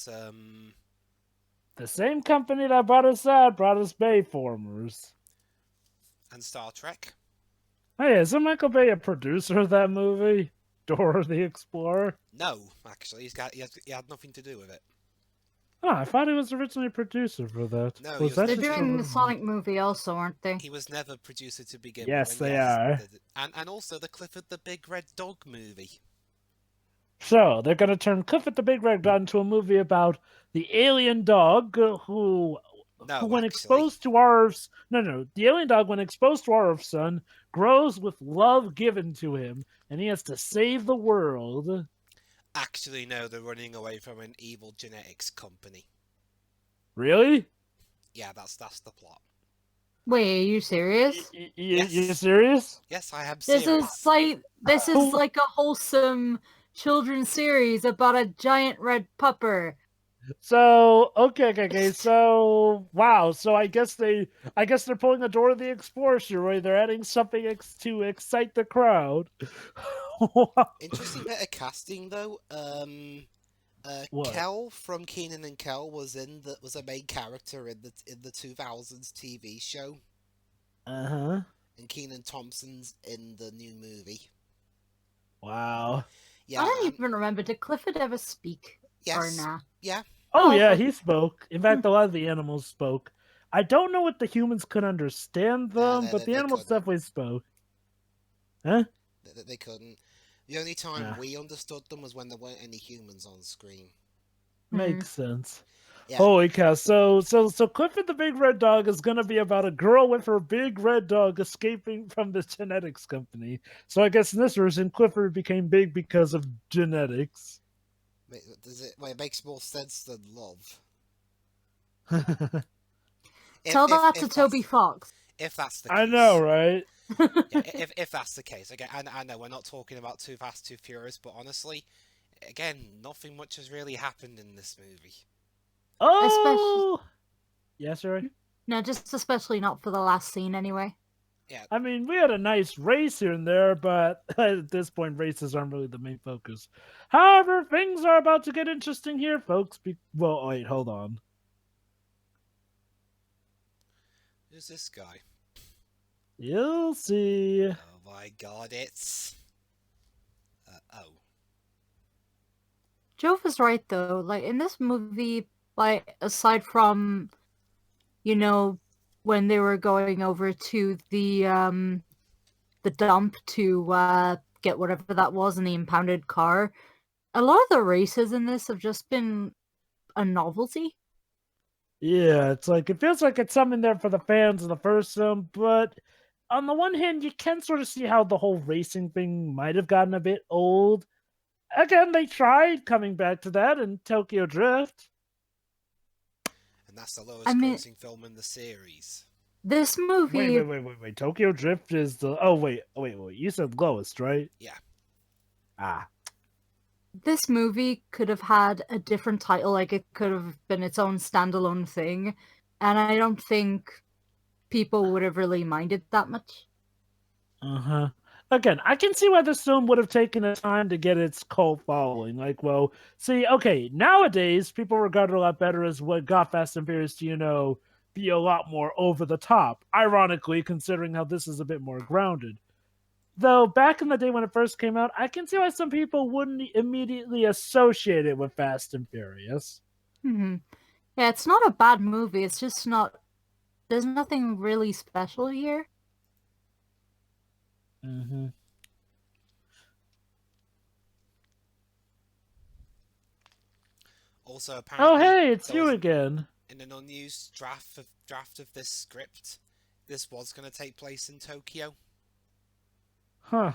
The same company that brought us out brought us Bayformers. and Star Trek. Hey, isn't Michael Bay a producer of that movie? Dora the Explorer? No, actually, he had nothing to do with it. Oh, I thought he was originally a producer for that. No, Or he was was that They're just a doing the rumor? Sonic movie also, aren't they? He was never producer to begin Yes, with. they are. And also the Clifford the Big Red Dog movie. So, they're going to turn Clifford the Big Red Dog into a movie about the alien dog who No, when actually. exposed to our... No, the alien dog, when exposed to our son, grows with love given to him, and he has to save the world. Actually, no, they're running away from an evil genetics company. Really? Yeah, that's the plot. Wait, are you serious? You Yes. serious? Yes, I am This serious. is like a wholesome children's series about a giant red pupper. So okay. So wow. So I guess they're pulling the Dora the Explorer story. They're adding something to excite the crowd. Interesting bit of casting though. What? Kel from Keenan and Kel was a main character in the 2000s TV show, Uh-huh. and Keenan Thompson's in the new movie. Wow. Yeah, I don't even remember. Did Clifford ever speak? yes, Or nah? yeah. Oh Oh, yeah, okay. he spoke. In fact, a lot of the animals spoke. I don't know what the humans could understand them, but the They animals couldn't. definitely spoke. Huh? They couldn't. The only time Yeah. we understood them was when there weren't any humans on screen. Makes sense. Yeah. Holy cow! So Clifford the Big Red Dog is gonna be about a girl with her big red dog escaping from the genetics company. So I guess in this version, Clifford became big because of genetics. It makes more sense than love. Tell that to Toby Fox. If that's the case. I know, right? Yeah, if that's the case. Again, I know we're not talking about Too Fast, Too Furious, but honestly, again, nothing much has really happened in this movie. Oh, yes, sir. No, just especially not for the last scene, anyway. Yeah. I mean, we had a nice race here and there, but at this point, races aren't really the main focus. However, things are about to get interesting here, folks. Well, wait, hold on. Who's this guy? You'll see. Oh my god, it's... oh. Jove was right, though. Like, in this movie, like, aside from, you know, when they were going over to the dump to get whatever that was in the impounded car, a lot of the races in this have just been a novelty. Yeah, it's like it feels like it's something there for the fans of the first film, but on the one hand, you can sort of see how the whole racing thing might have gotten a bit old. Again, they tried coming back to that in Tokyo Drift. And that's the lowest grossing film in the series. This movie... Wait. Tokyo Drift is the... Oh, wait. You said lowest, right? Yeah. Ah. This movie could have had a different title, like it could have been its own standalone thing, and I don't think people would have really minded that much. Uh-huh. Again, I can see why this film would have taken the time to get its cult following. Like, well, see, okay, nowadays people regard it a lot better as what got Fast and Furious to, be a lot more over the top. Ironically, considering how this is a bit more grounded. Though back in the day when it first came out, I can see why some people wouldn't immediately associate it with Fast and Furious. Hmm. Yeah, it's not a bad movie. It's just not. There's nothing really special here. Mm-hmm. Also, Oh, apparently, hey, it's there you was again. in an unused draft of this script. This was going to take place in Tokyo. Huh.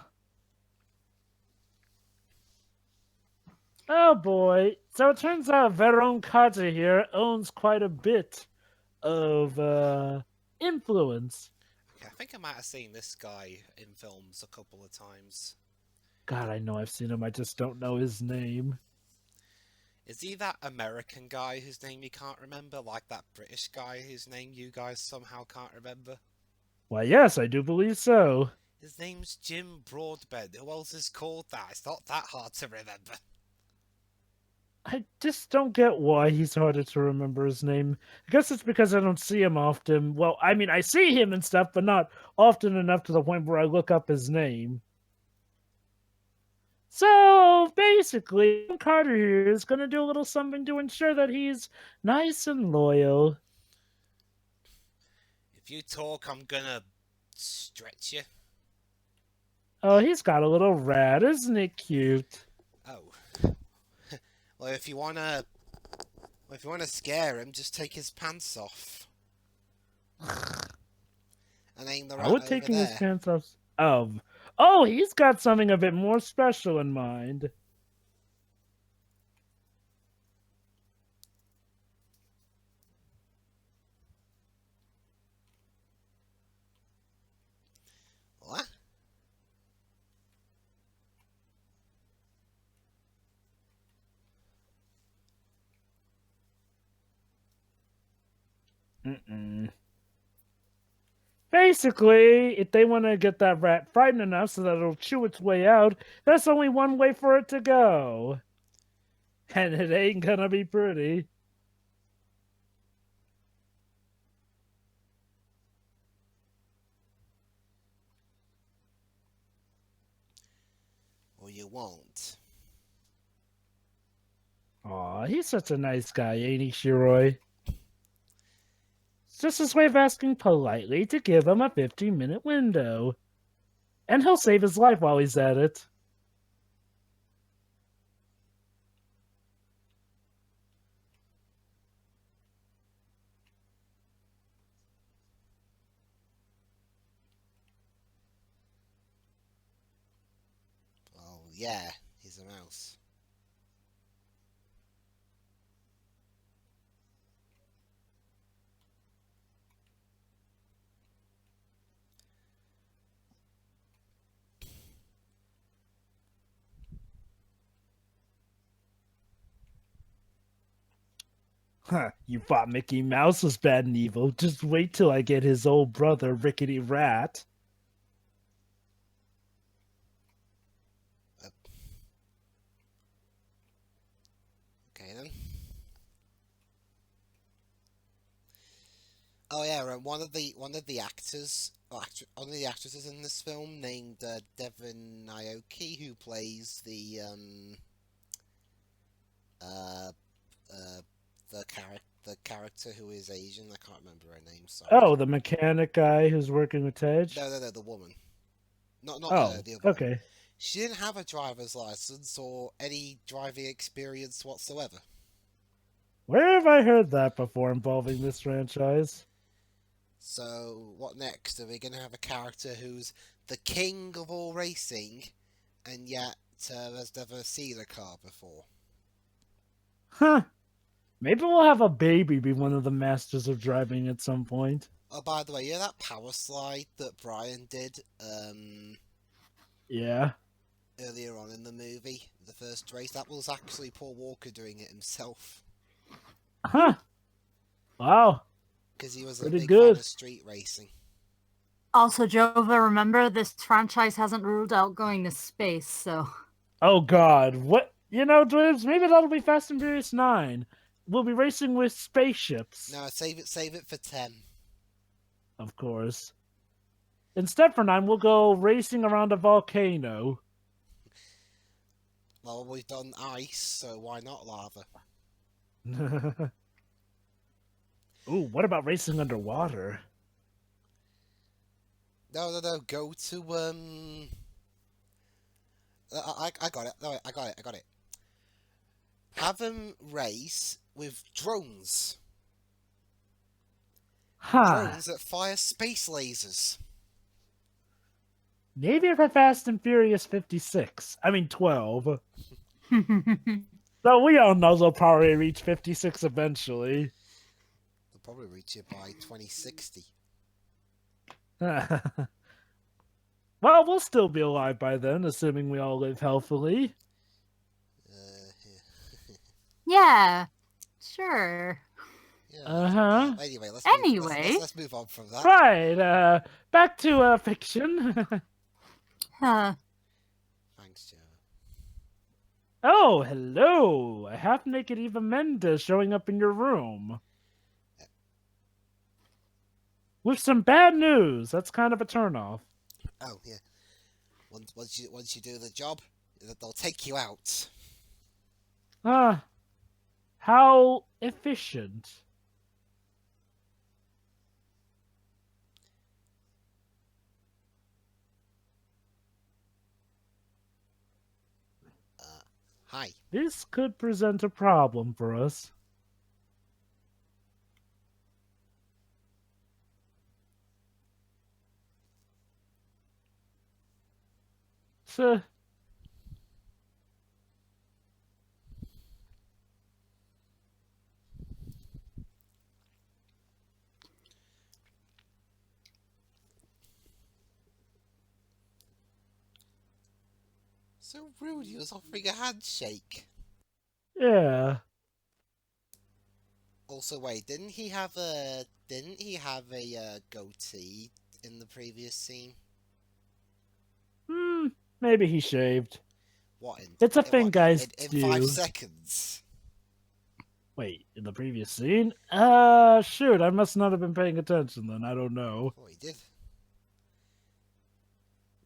Oh boy. So it turns out Veron Kata here owns quite a bit of influence. Okay, I think I might have seen this guy in films a couple of times. God, I know I've seen him, I just don't know his name. Is he that American guy whose name you can't remember, like that British guy whose name you guys somehow can't remember? Why, yes, I do believe so. His name's Jim Broadbent. Who else is called that? It's not that hard to remember. I just don't get why he's harder to remember his name. I guess it's because I don't see him often. Well, I mean, I see him and stuff, but not often enough to the point where I look up his name. So basically, Carter here is going to do a little something to ensure that he's nice and loyal. If you talk, I'm gonna stretch you. Oh, he's got a little rat. Isn't it cute? Oh. Well, if you wanna scare him, just take his pants off. And aim the I rat would over taking his there. pants off. Oh, he's got something a bit more special in mind. What? Mm-mm. Basically, if they want to get that rat frightened enough so that it'll chew its way out, there's only one way for it to go. And it ain't gonna be pretty. Or you won't. Aw, he's such a nice guy, ain't he, Shiroi? It's just his way of asking politely to give him a 15-minute window. And he'll save his life while he's at it. Oh, yeah, he's a mouse. Huh, you thought Mickey Mouse was bad and evil. Just wait till I get his old brother, Rickety Rat. Okay then. Oh yeah, one of the actors, one of the actresses in this film, named Devon Aoki, who plays uh, uh, the character who is Asian. I can't remember her name. Sorry. Oh, the mechanic guy who's working with Tej? No, the woman. Not her, Oh, the other one. okay. She didn't have a driver's license or any driving experience whatsoever. Where have I heard that before involving this franchise? So, what next? Are we going to have a character who's the king of all racing, and yet has never seen a car before? Huh. Maybe we'll have a baby be one of the masters of driving at some point. Oh, by the way, you know that power slide that Brian did Yeah. earlier on in the movie, the first race? That was actually Paul Walker doing it himself. Huh. Wow. Because he was a Pretty big good. fan of street racing. Also, Jova, remember this franchise hasn't ruled out going to space, so Oh God, what? You know, Dribs, maybe that'll be Fast and Furious 9. We'll be racing with spaceships. No, save it for 10. Of course. Instead for 9, we'll go racing around a volcano. Well, we've done ice, so why not lava? Ooh, what about racing underwater? No. Go to I got it. No, I got it. Have them race with drones. Huh. Drones that fire space lasers. Maybe for Fast and Furious 56. I mean 12. So we all know they'll probably reach 56 eventually. They'll probably reach it by 2060. Well, we'll still be alive by then, assuming we all live healthily. yeah, sure. Yeah. Uh-huh. Anyway, let's move on from that. Right, back to fiction. Huh. Thanks, Joe. Oh, hello! A half-naked Eva Mendes showing up in your room. With some bad news. That's kind of a turnoff. Oh yeah. Once you do the job, they'll take you out. How efficient. Hi. This could present a problem for us. So, So rude. He was offering a handshake. yeah. Also, wait, didn't he have a goatee in the previous scene? Maybe he shaved. What It's a thing guys in do. 5 seconds? Wait, in the previous scene? Shoot, I must not have been paying attention then. I don't know. Oh, he did.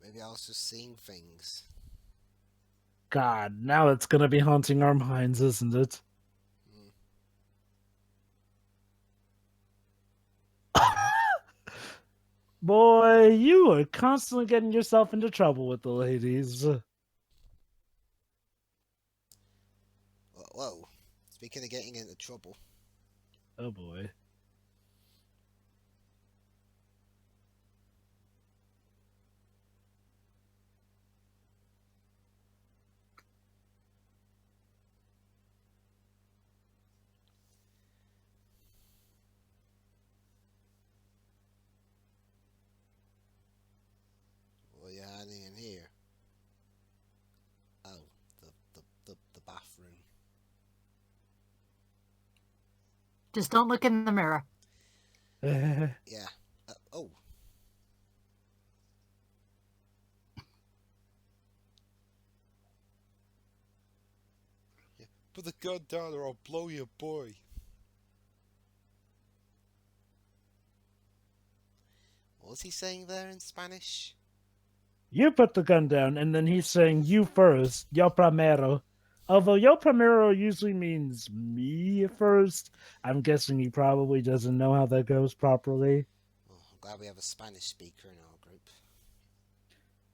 Maybe I was just seeing things. God, now it's gonna be haunting our minds, isn't it? Boy, you are constantly getting yourself into trouble with the ladies. Whoa. Speaking of getting into trouble. Oh boy. What are you hiding in here? Oh, the bathroom. Just don't look in the mirror. Yeah. Oh. Yeah. Put the gun down or I'll blow your boy. What was he saying there in Spanish? You put the gun down, and then he's saying you first, yo primero. Although yo primero usually means me first, I'm guessing he probably doesn't know how that goes properly. Oh, I'm glad we have a Spanish speaker in our group.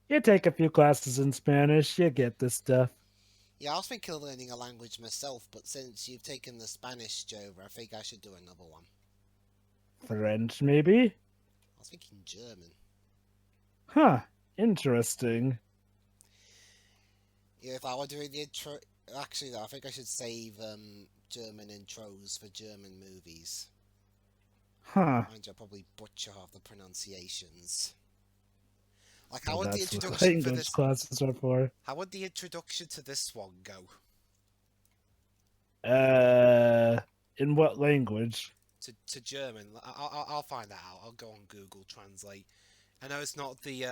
You take a few classes in Spanish, you get this stuff. Yeah, I was thinking of learning a language myself, but since you've taken the Spanish, Jover, I think I should do another one. French, maybe? I was thinking German. Huh, interesting. Yeah, if I were doing the intro... Actually, though, I think I should save German intros for German movies. Huh. Mind you, I'll probably butcher half the pronunciations. Like, Well, how would the that's what introduction for language this... classes are for. How would the introduction to this one go? In what language? To German? I'll find that out. I'll go on Google Translate I know it's not the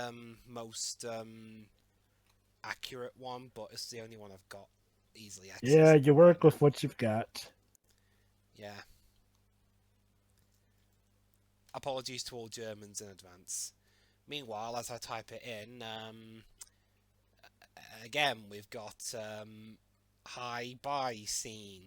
most accurate one, but it's the only one I've got easily Yeah, accessible you right work now. with what you've got. Yeah. Apologies to all Germans in advance. Meanwhile, as I type it in, again we've got high buy scene.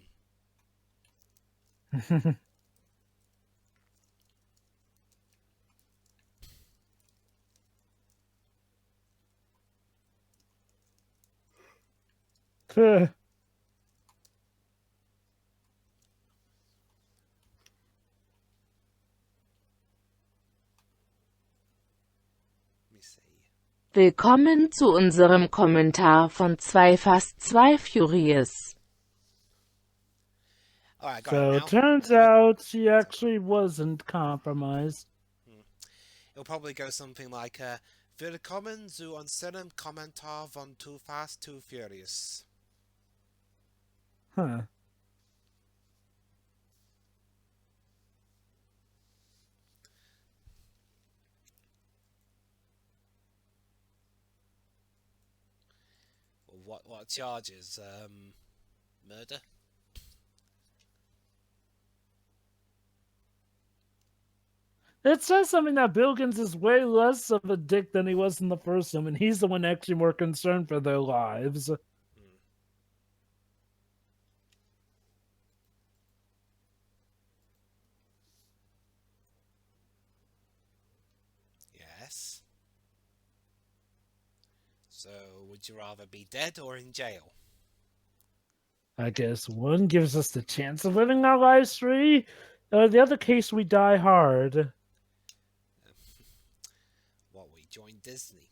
Let me see. Willkommen zu unserem Kommentar von 2 Fast 2 Furious. Alright, got it So now. it turns out she actually wasn't compromised. It'll probably go something like, Willkommen zu unserem Kommentar von Too Fast, Too Furious. Huh. What charges? Murder? It says something that Bilkins is way less of a dick than he was in the first film, and he's the one actually more concerned for their lives. Yes. So, would you rather be dead or in jail? I guess one gives us the chance of living our lives free, the other case we die hard. What, we join Disney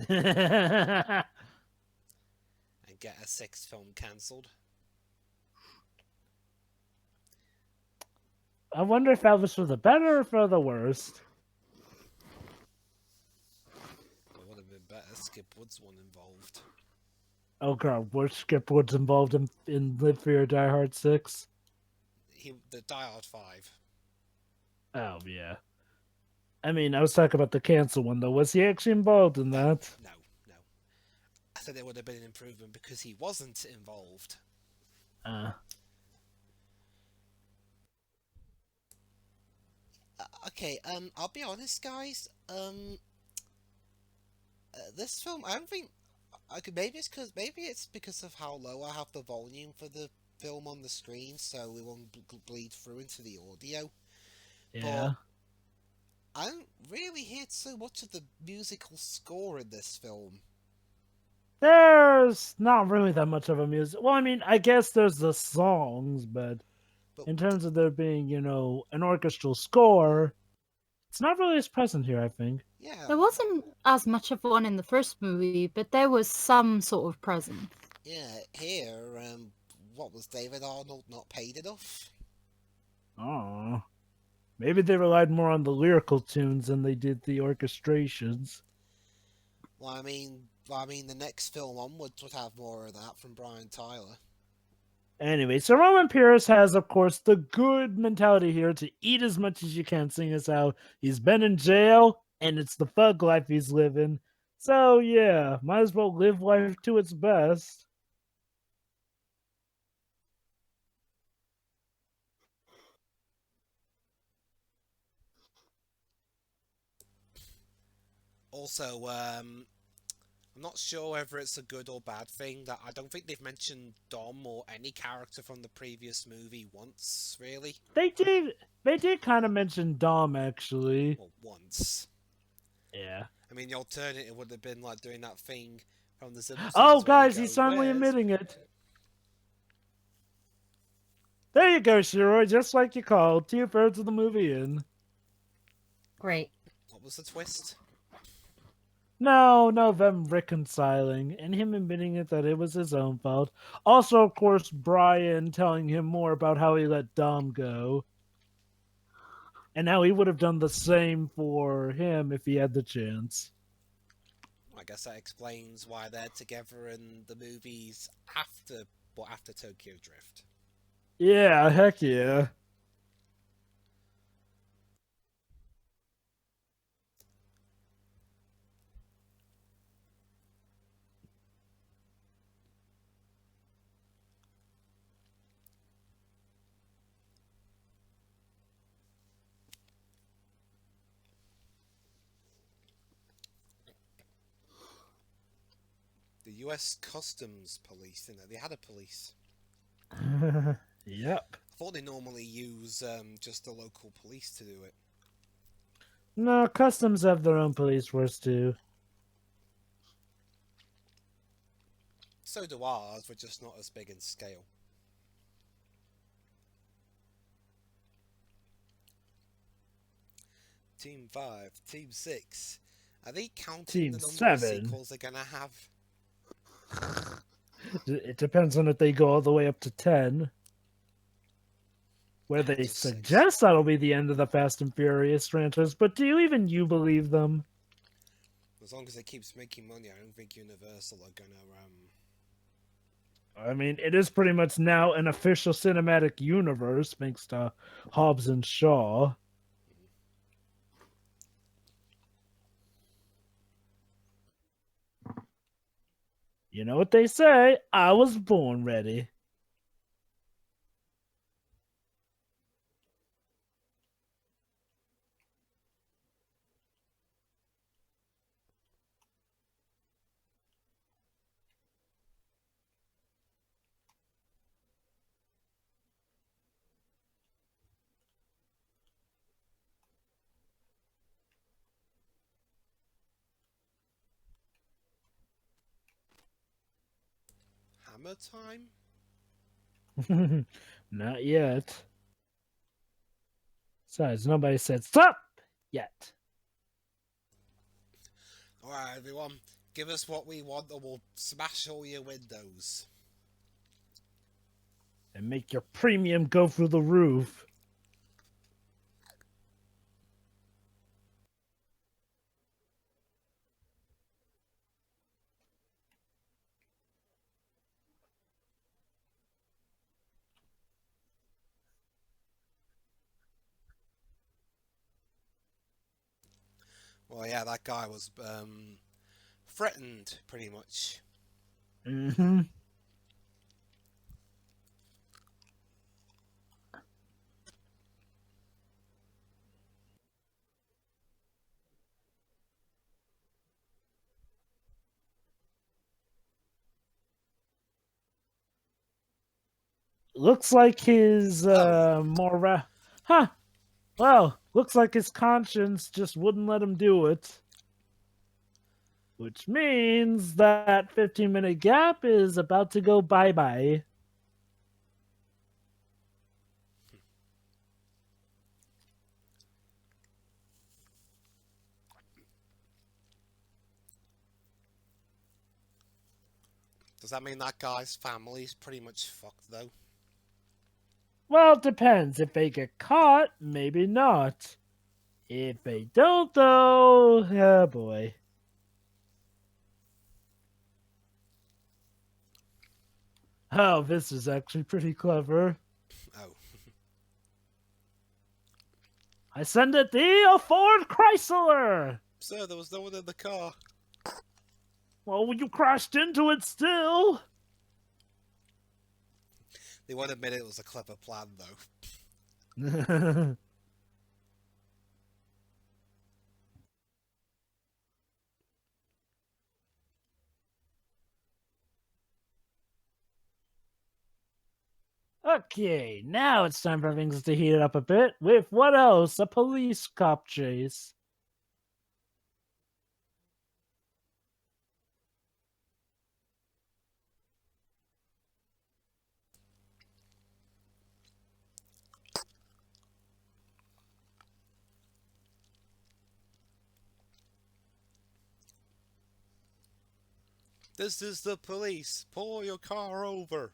I and get a sixth film cancelled? wonder if that was for the better or for the worst. It would have been better Skip Woods one involved. Oh god, was Skip Woods involved in Live Free or Die Hard 6? The Die Hard 5. Oh, yeah. I mean, I was talking about the cancel one, though. Was he actually involved in that? No. I said it would have been an improvement because he wasn't involved. Okay, I'll be honest, guys. This film, I don't think. Maybe it's because of how low I have the volume for the film on the screen, so it won't bleed through into the audio. Yeah. But I don't really hear so much of the musical score in this film. There's not really that much of a music. Well, I mean, I guess there's the songs, but But in terms of there being, an orchestral score, it's not really as present here, I think. yeah, There wasn't as much of one in the first movie, but there was some sort of presence. yeah. Here, what was David Arnold not paid enough? Oh. Maybe they relied more on the lyrical tunes than they did the orchestrations. Well, I mean, the next film onwards would have more of that from Brian Tyler. Anyway, so Roman Pierce has, of course, the good mentality here to eat as much as you can, seeing as how he's been in jail and it's the thug life he's living. So, yeah, might as well live life to its best. Also, I'm not sure whether it's a good or bad thing that I don't think they've mentioned Dom or any character from the previous movie once, really. They did kind of mention Dom, actually. Well, once. Yeah. I mean, the alternative would have been like doing that thing from The Simpsons. Oh, where guys, you he's go, finally "Where's admitting it. There you go, Shiroi, just like you called. 2/3 of the movie in. Great. What was the twist? No, them reconciling and him admitting it that it was his own fault. Also, of course, Brian telling him more about how he let Dom go. And how he would have done the same for him if he had the chance. I guess that explains why they're together in the movies after Tokyo Drift. Yeah, heck yeah. U.S. Customs Police, didn't they? They had a police. Yep. I thought they normally use just the local police to do it. No, customs have their own police force too. So do ours, but just not as big in scale. Team 5, Team 6. Are they counting Team the number 7. of sequels they're gonna have? It depends on if they go all the way up to 10. Where they Just 6. suggest that'll be the end of the Fast and Furious franchise, but do you believe them? As long as it keeps making money, I don't think Universal are gonna I mean, it is pretty much now an official cinematic universe, thanks to Hobbs and Shaw. You know what they say, I was born ready. hammer time? Not yet. Besides, nobody said stop yet. Alright, everyone, give us what we want or we'll smash all your windows. And make your premium go through the roof. Well, yeah, that guy was threatened, pretty much. Mm-hmm. Looks like his huh. Well, looks like his conscience just wouldn't let him do it. Which means that 15-minute gap is about to go bye-bye. Does that mean that guy's family's pretty much fucked, though? Well, it depends. If they get caught, maybe not. If they don't, though, oh boy. Oh, this is actually pretty clever. Oh. I send it thee a Ford Chrysler! Sir, there was no one in the car. Well, you crashed into it still. They won't admit it was a clever plan, though. Okay, now it's time for things to heat it up a bit with what else? A police cop chase. This is the police. Pull your car over.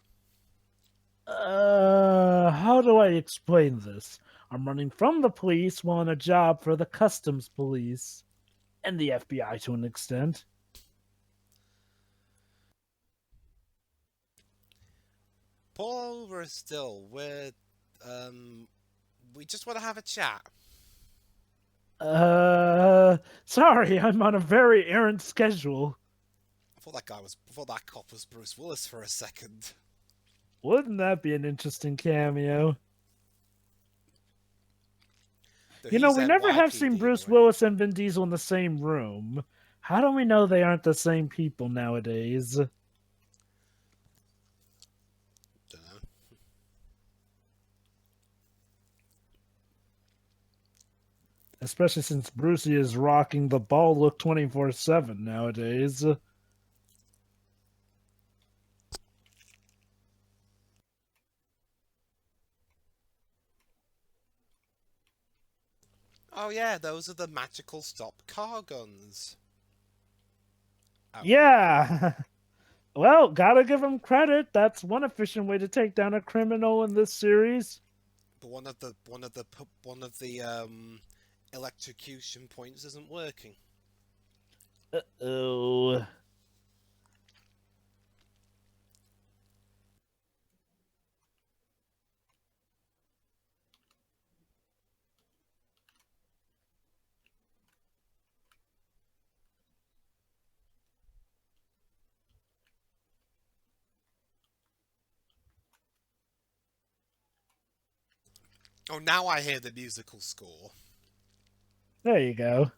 How do I explain this? I'm running from the police while on a job for the customs police. And the FBI to an extent. Pull over still. We just want to have a chat. Sorry, I'm on a very errant schedule. I thought that cop was Bruce Willis for a second. Wouldn't that be an interesting cameo? Though You know, he's we never have NYPD seen Bruce already. Willis and Vin Diesel in the same room. How do we know they aren't the same people nowadays? Especially since Brucey is rocking the ball look 24/7 nowadays. Oh yeah, those are the magical stop car guns. Oh, Yeah. Well, gotta give him credit. That's one efficient way to take down a criminal in this series. but one of the electrocution points isn't working. Oh. Oh, now I hear the musical score. There you go.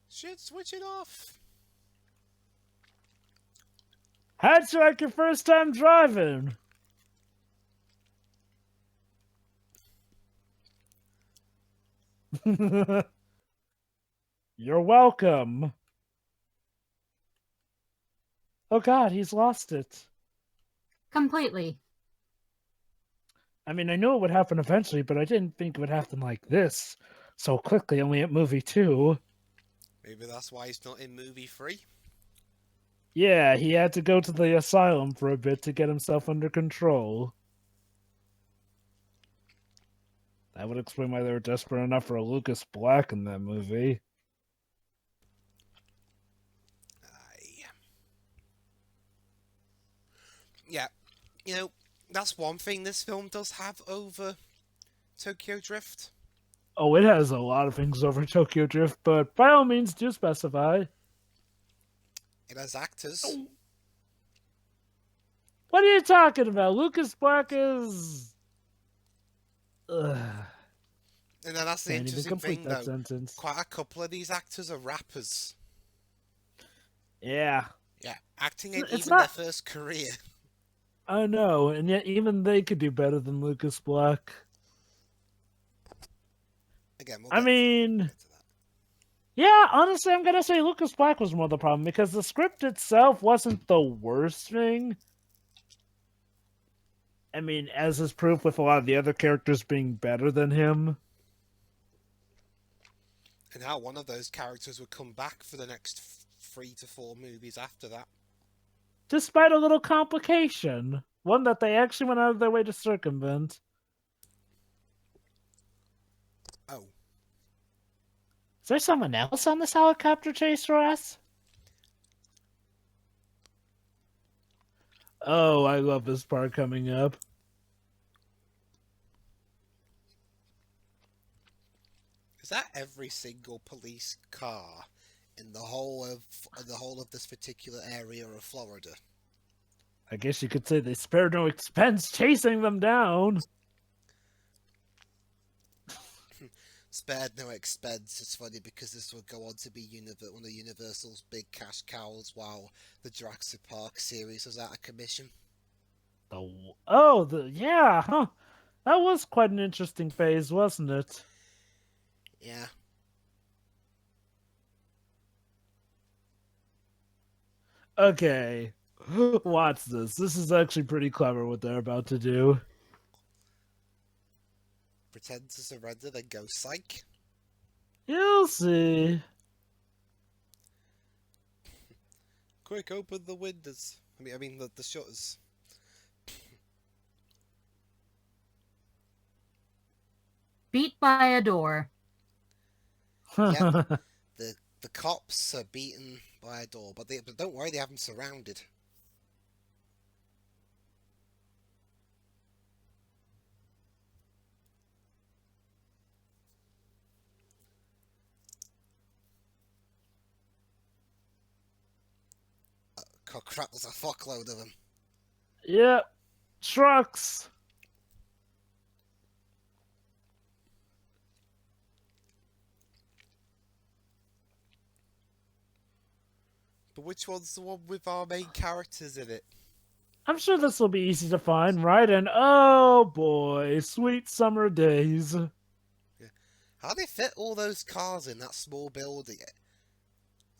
Shit, switch it off. How'd you like your first time driving? You're welcome. Oh god, he's lost it. Completely. I mean, I knew it would happen eventually, but I didn't think it would happen like this. So quickly, only at movie 2. Maybe that's why he's not in movie 3. Yeah, he had to go to the asylum for a bit to get himself under control. That would explain why they were desperate enough for a Lucas Black in that movie. Aye. Yeah, you know, that's one thing this film does have over Tokyo Drift. Oh, it has a lot of things over Tokyo Drift, but by all means, do specify. It has actors. What are you talking about? Lucas Black is... Ugh. And then that's the Can't even interesting complete thing, that though. sentence. Quite a couple of these actors are rappers. Yeah. Yeah, acting ain't It's even not... their first career. I know, and yet even they could do better than Lucas Black. Again, we'll I mean... get to that. Yeah, honestly, I'm gonna say Lucas Black was more the problem, because the script itself wasn't the worst thing. I mean, as is proof with a lot of the other characters being better than him. And how one of those characters would come back for the next 3 to 4 movies after that. Despite a little complication. One that they actually went out of their way to circumvent. Oh. Is there someone else on this helicopter chase for us? Oh, I love this part coming up. Is that every single police car in the whole of this particular area of Florida? I guess you could say they spared no expense chasing them down. Spared no expense. It's funny because this would go on to be one of Universal's big cash cows while the Jurassic Park series was out of commission. Yeah, huh? That was quite an interesting phase, wasn't it? Yeah. Okay, watch this. This is actually pretty clever what they're about to do. Pretend to surrender, then go psych. You'll see. Quick, open the windows. I mean the shutters. Beat by a door. Yep. The cops are beaten by a door, but don't worry, they have them surrounded. Crap, there's a fuckload of them. Yep. Trucks. But which one's the one with our main characters in it? I'm sure this will be easy to find, right? And oh boy, sweet summer days. How do they fit all those cars in that small building?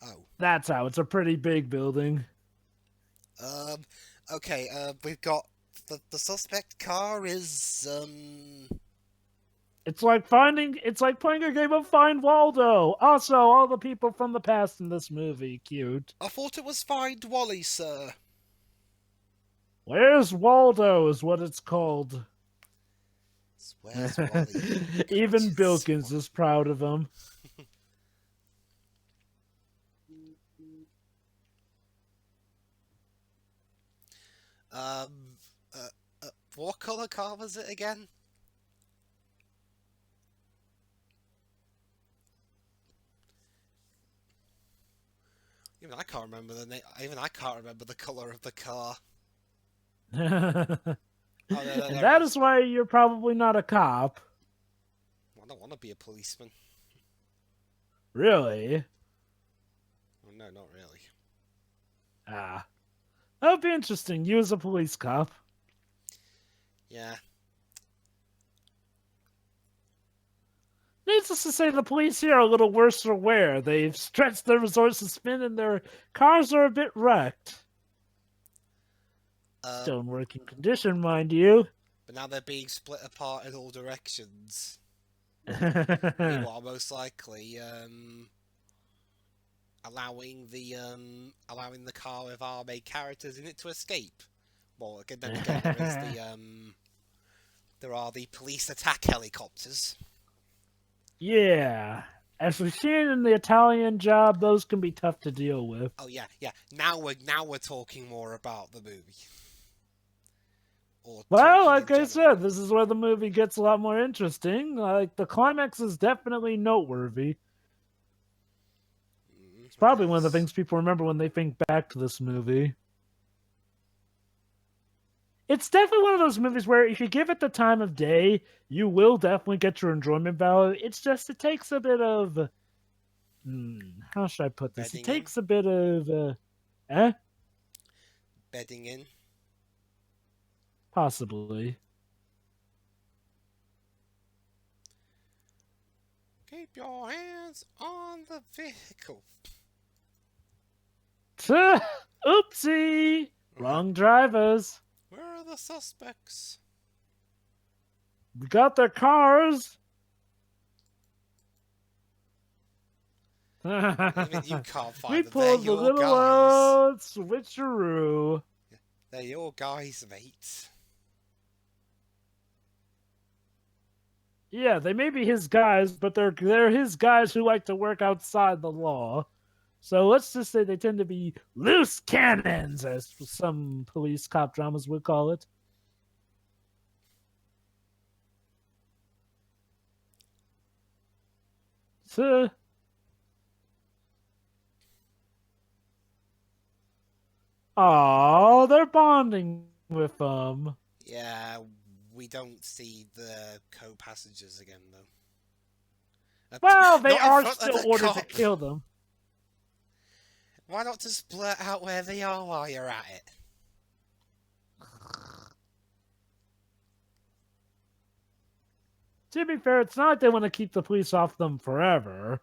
Oh. That's how. It's a pretty big building. Okay, we've got the suspect car is, It's like playing a game of Find Waldo. Also, all the people from the past in this movie, cute. I thought it was Find Wally, sir. Where's Waldo is what it's called. Where's Wally? Even Bilkins is proud of him. What colour car was it again? Even I can't remember the name. Even I can't remember the colour of the car. And that is why you're probably not a cop. I don't want to be a policeman. Really? Oh, no, not really. Ah. That would be interesting. You as a police cop. Yeah. Needless to say, the police here are a little worse for wear. They've stretched their resources thin and their cars are a bit wrecked. Still in working condition, mind you. But now they're being split apart in all directions. Meanwhile, most likely, allowing the car with our main characters in it to escape. Well, then again, there are the police attack helicopters. Yeah. As we've seen in the Italian Job, those can be tough to deal with. Oh yeah. Now we're talking more about the movie. Well, like I said, this is where the movie gets a lot more interesting. Like, the climax is definitely noteworthy. It's probably one of the things people remember when they think back to this movie. It's definitely one of those movies where if you give it the time of day, you will definitely get your enjoyment value. It's just, it takes a bit of... how should I put this? Bedding it takes a bit of... Bedding in. Possibly. Keep your hands on the vehicle. Oopsie! Wrong drivers. Where are the suspects? We got their cars. Even you can't find we them. pulled the little old switcheroo. They're your guys, mate. Yeah, they may be his guys, but they're his guys who like to work outside the law. So let's just say they tend to be loose cannons, as some police cop dramas would call it. So, oh, they're bonding with them. Yeah, we don't see the co-passengers again, though. Well, they are the still ordered to cop. kill them. Why not just blurt out where they are while you're at it? To be fair, it's not like they want to keep the police off them forever.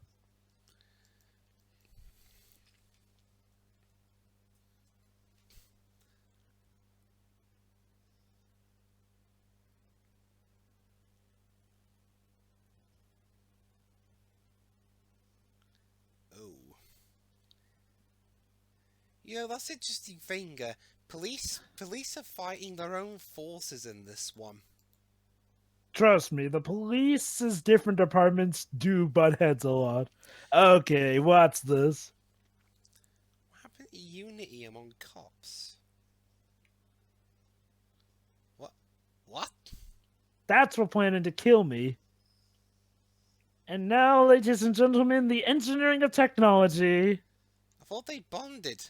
You know, that's an interesting thing. Police are fighting their own forces in this one. Trust me, the police's different departments do butt heads a lot. Okay, what's this? What happened to unity among cops? What? That's for planning to kill me. And now, ladies and gentlemen, the engineering of technology. I thought they bonded.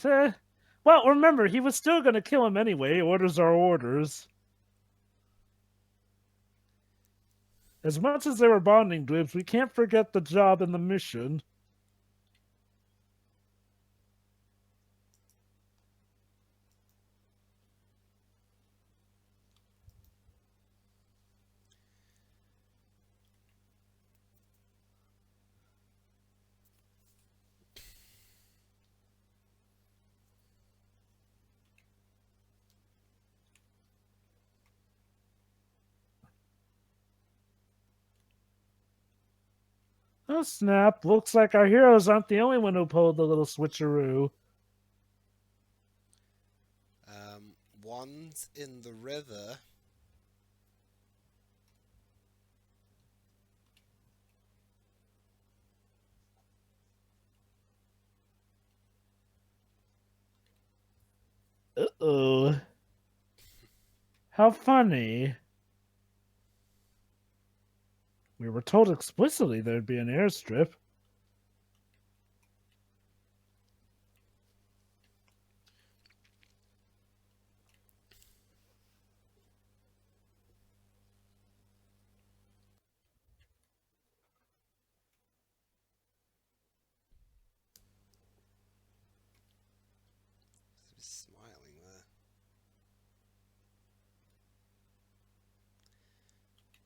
Well, remember, he was still going to kill him anyway. Orders are orders. As much as they were bonding, Dibs, we can't forget the job and the mission. Oh, snap. Looks like our heroes aren't the only one who pulled the little switcheroo. One's in the river. Uh-oh. How funny. We were told explicitly there'd be an airstrip. Smiling there.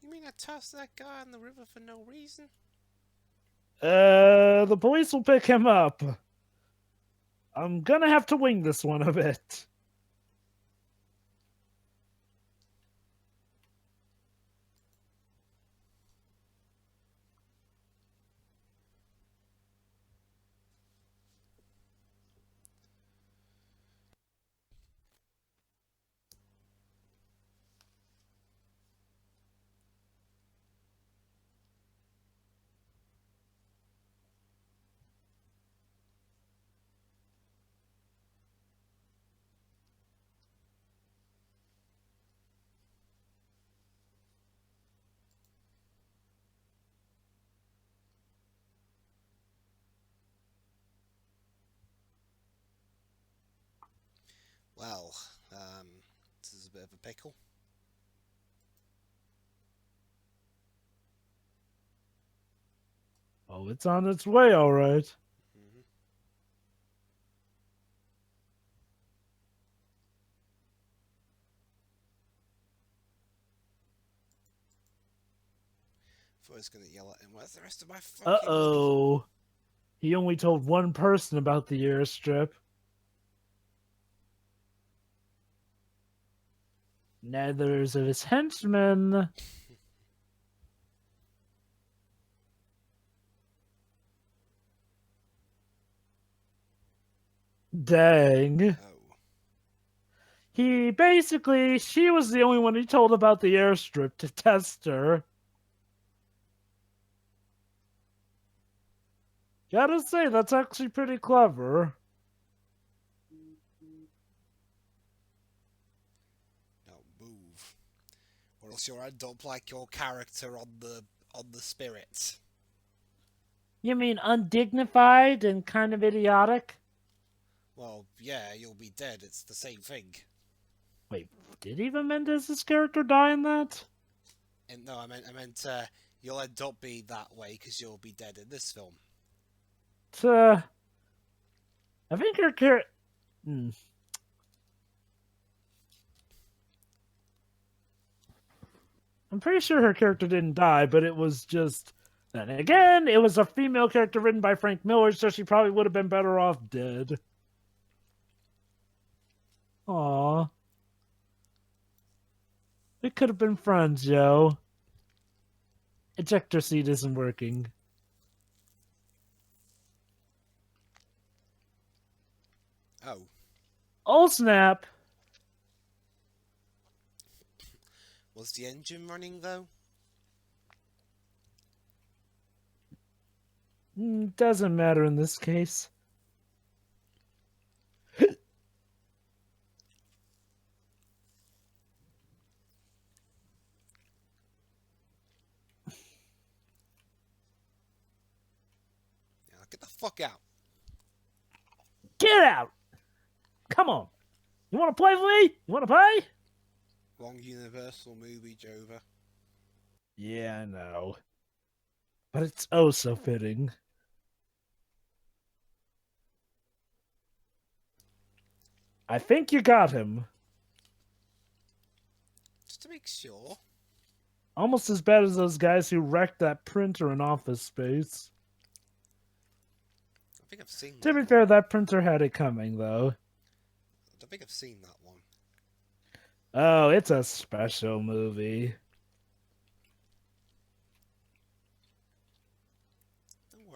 You mean I tossed that guy in the river for no reason? The police will pick him up. I'm gonna have to wing this one a bit. Well, this is a bit of a pickle. Oh, it's on its way, all right. Mm-hmm. Thought I was gonna yell at him. Where's the rest of my fucking money? Uh-oh. He only told one person about the airstrip. Neither of his henchmen. Dang. Oh. She was the only one he told about the airstrip to test her. Gotta say, that's actually pretty clever. Now move, or else you'll end up like your character on the Spirit. You mean undignified and kind of idiotic? Well, yeah, you'll be dead. It's the same thing. Wait, did Eva Mendes' character die in that? And no, I meant you'll end up being that way because you'll be dead in this film. I think her character... I'm pretty sure her character didn't die, but it was just... Then again, it was a female character written by Frank Miller, so she probably would have been better off dead. Aww. We could have been friends, yo. Ejector seat isn't working. Oh. Oh, snap! Was the engine running though? Doesn't matter in this case. Yeah, get the fuck out. Get out! Come on. You want to play with me? You want to play? Wrong Universal movie, Jova. Yeah, I know. But it's oh so fitting. I think you got him. Just to make sure. Almost as bad as those guys who wrecked that printer in Office Space. I think I've seen To that be fair, one. that printer had it coming, though. I don't think I've seen that one. Oh, it's a special movie.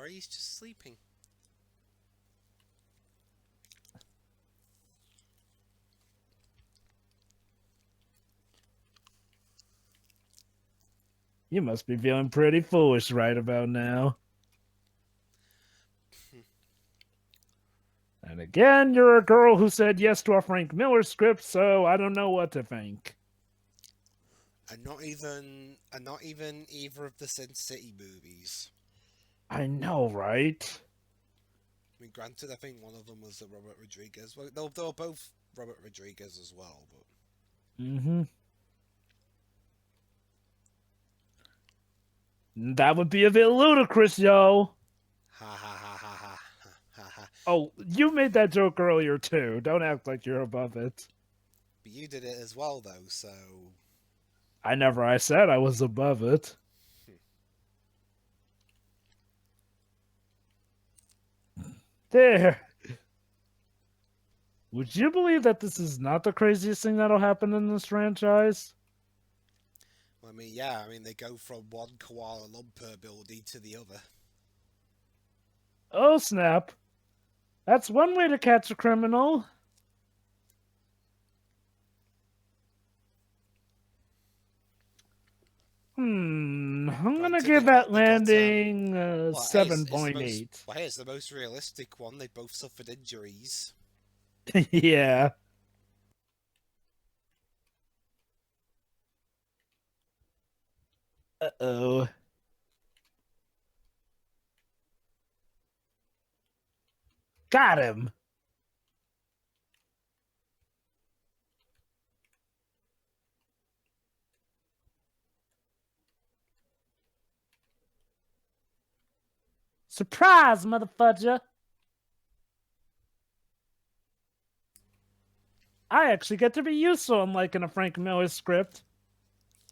Or he's just sleeping. You must be feeling pretty foolish right about now. And again, you're a girl who said yes to a Frank Miller script, so I don't know what to think. And not even either of the Sin City movies. I know, right? I mean, granted, I think one of them was Robert Rodriguez. Well, they were both Robert Rodriguez as well, but... That would be a bit ludicrous, yo. Ha ha ha ha ha ha ha. Oh, you made that joke earlier, too. Don't act like you're above it. But you did it as well, though, so... I said I was above it. There. Would you believe that this is not the craziest thing that'll happen in this franchise? I mean, yeah, they go from one Kuala Lumpur building to the other. Oh, snap. That's one way to catch a criminal. I'm gonna give that landing 7.8. Hey, it's the most realistic one. They both suffered injuries. Yeah. Uh-oh. Got him. Surprise, motherfudger. I actually get to be useful, unlike in a Frank Miller script.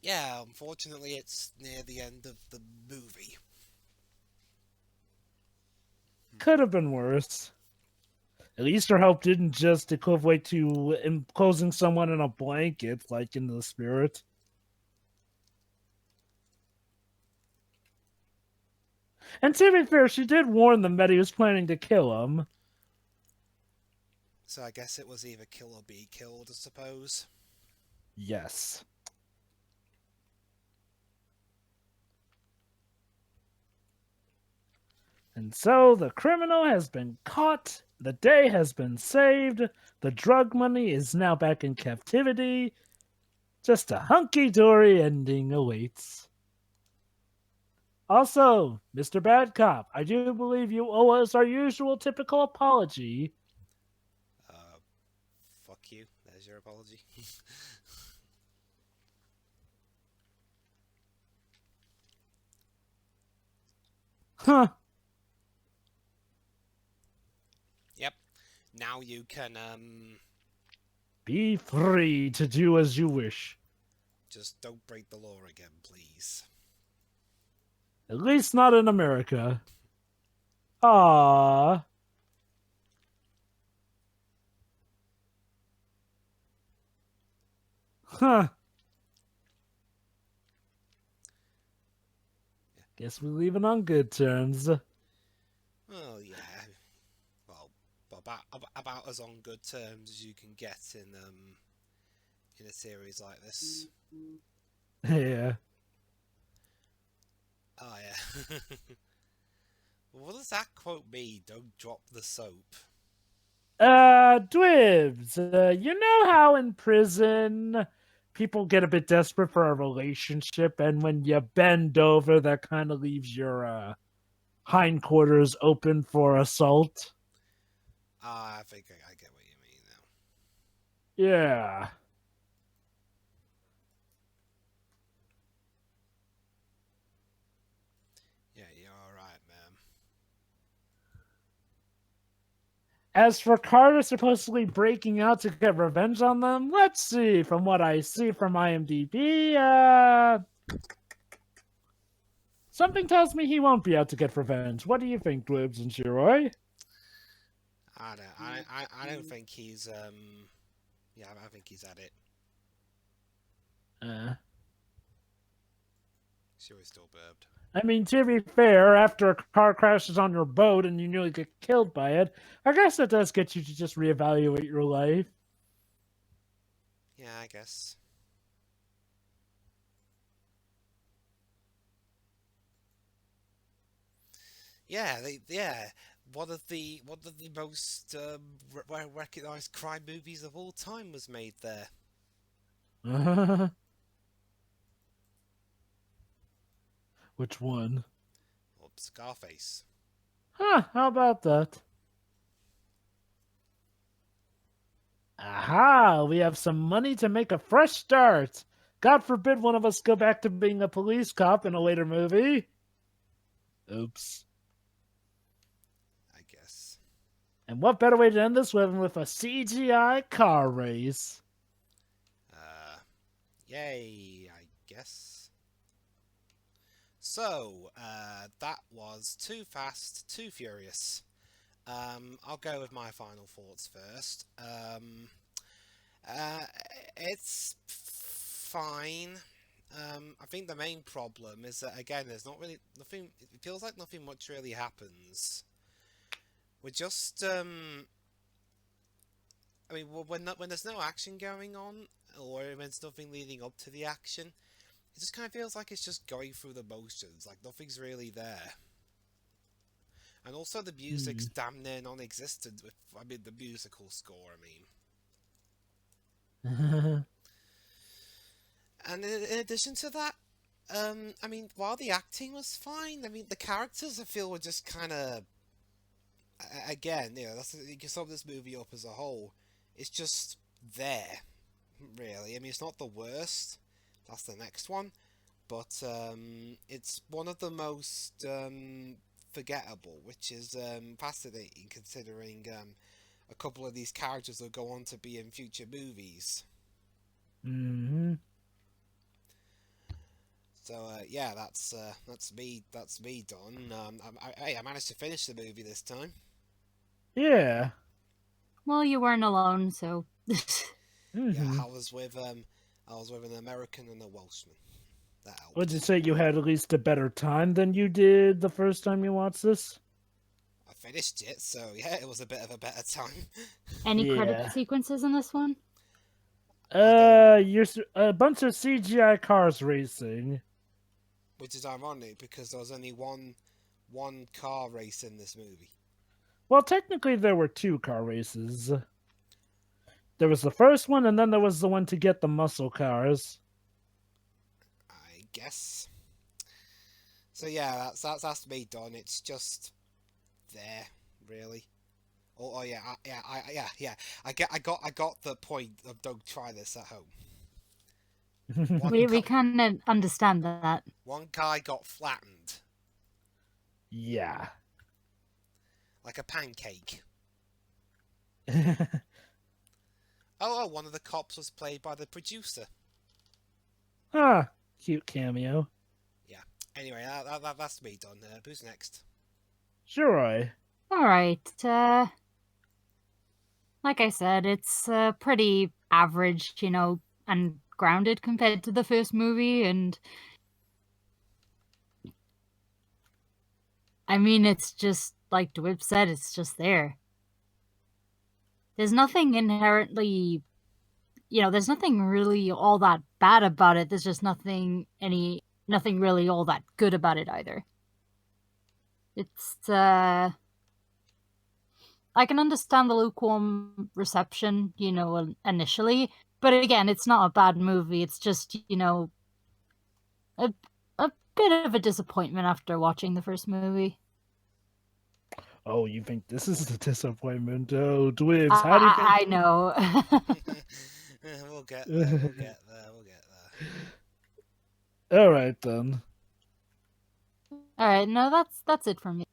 Yeah, unfortunately, it's near the end of the movie. Could have been worse. At least her help didn't just equate to enclosing someone in a blanket, like in The Spirit. And to be fair, she did warn them that he was planning to kill him. So I guess it was either kill or be killed, I suppose. Yes. And so the criminal has been caught, the day has been saved, the drug money is now back in captivity. Just a hunky-dory ending awaits. Also, Mr. Bad Cop, I do believe you owe us our usual typical apology. Fuck you. There's your apology. Huh. Yep. Now you can, Be free to do as you wish. just don't break the law again, please. At least not in America. Ah. Huh. Guess we leave it on good terms. Well, yeah. Well, about as on good terms as you can get in a series like this. Yeah. Oh, yeah. What does that quote mean? Don't drop the soap. Dwibs, you know how in prison people get a bit desperate for a relationship, and when you bend over, that kind of leaves your hindquarters open for assault? I think I get what you mean now. Yeah. Yeah, you're alright, man. As for Carter supposedly breaking out to get revenge on them, let's see. From what I see from IMDb, something tells me he won't be out to get revenge. What do you think, Dwibs and Shiroi? I don't think he's yeah, I think he's at it. Sure, he's still burped. I mean, to be fair, after a car crashes on your boat and you nearly get killed by it, I guess that does get you to just reevaluate your life. Yeah, I guess. Yeah. One of the most recognized crime movies of all time was made there. Which one? Well, Scarface. Huh, how about that? Aha, we have some money to make a fresh start. God forbid one of us go back to being a police cop in a later movie. Oops. I guess. And what better way to end this than with a CGI car race? Yay, I guess. So, that was Too Fast, Too Furious. I'll go with my final thoughts first. Uh, it's fine. I think the main problem is that, again, there's not really nothing. It feels like nothing much really happens. We're just I mean, when there's no action going on, or when there's nothing leading up to the action, it just kind of feels like it's just going through the motions, like nothing's really there. And also the music's damn near non-existent. I mean, the musical score. I mean, and in addition to that, I mean, while the acting was fine, I mean, the characters I feel were just kind of, again, that's you can sum this movie up as a whole. It's just there, really. I mean, it's not the worst. That's the next one, but it's one of the most forgettable, which is fascinating considering a couple of these characters will go on to be in future movies. Mm-hmm. So yeah, that's me. That's me done. I managed to finish the movie this time. Yeah. Well, you weren't alone, so. Mm-hmm. Yeah, I was with an American and a Welshman. That helped. Would you say you had at least a better time than you did the first time you watched this? I finished it, so yeah, it was a bit of a better time. Any Yeah. credit sequences in this one? You're a bunch of CGI cars racing. Which is ironic because there was only one car race in this movie. Well, technically there were two car races. There was the first one, and then there was the one to get the muscle cars. I guess. So yeah, that's me done. It's just there, really. Oh yeah, yeah. I got the point of don't try this at home. We kind of understand that. One guy got flattened Yeah. like a pancake. One of the cops was played by the producer. Ah, cute cameo. Yeah. Anyway, that's me done. Who's next? Sure. Alright, like I said, it's pretty average, and grounded compared to the first movie, and I mean, it's just, like Dwib said, it's just there. There's nothing inherently, there's nothing really all that bad about it. There's just nothing really all that good about it either. It's, I can understand the lukewarm reception, initially, but again, it's not a bad movie. It's just, a bit of a disappointment after watching the first movie. Oh, you think this is a disappointment? Oh, Dwibs, how do you think? I know. We'll get there. We'll get there. We'll get there. All right then. All right, no, that's it for me.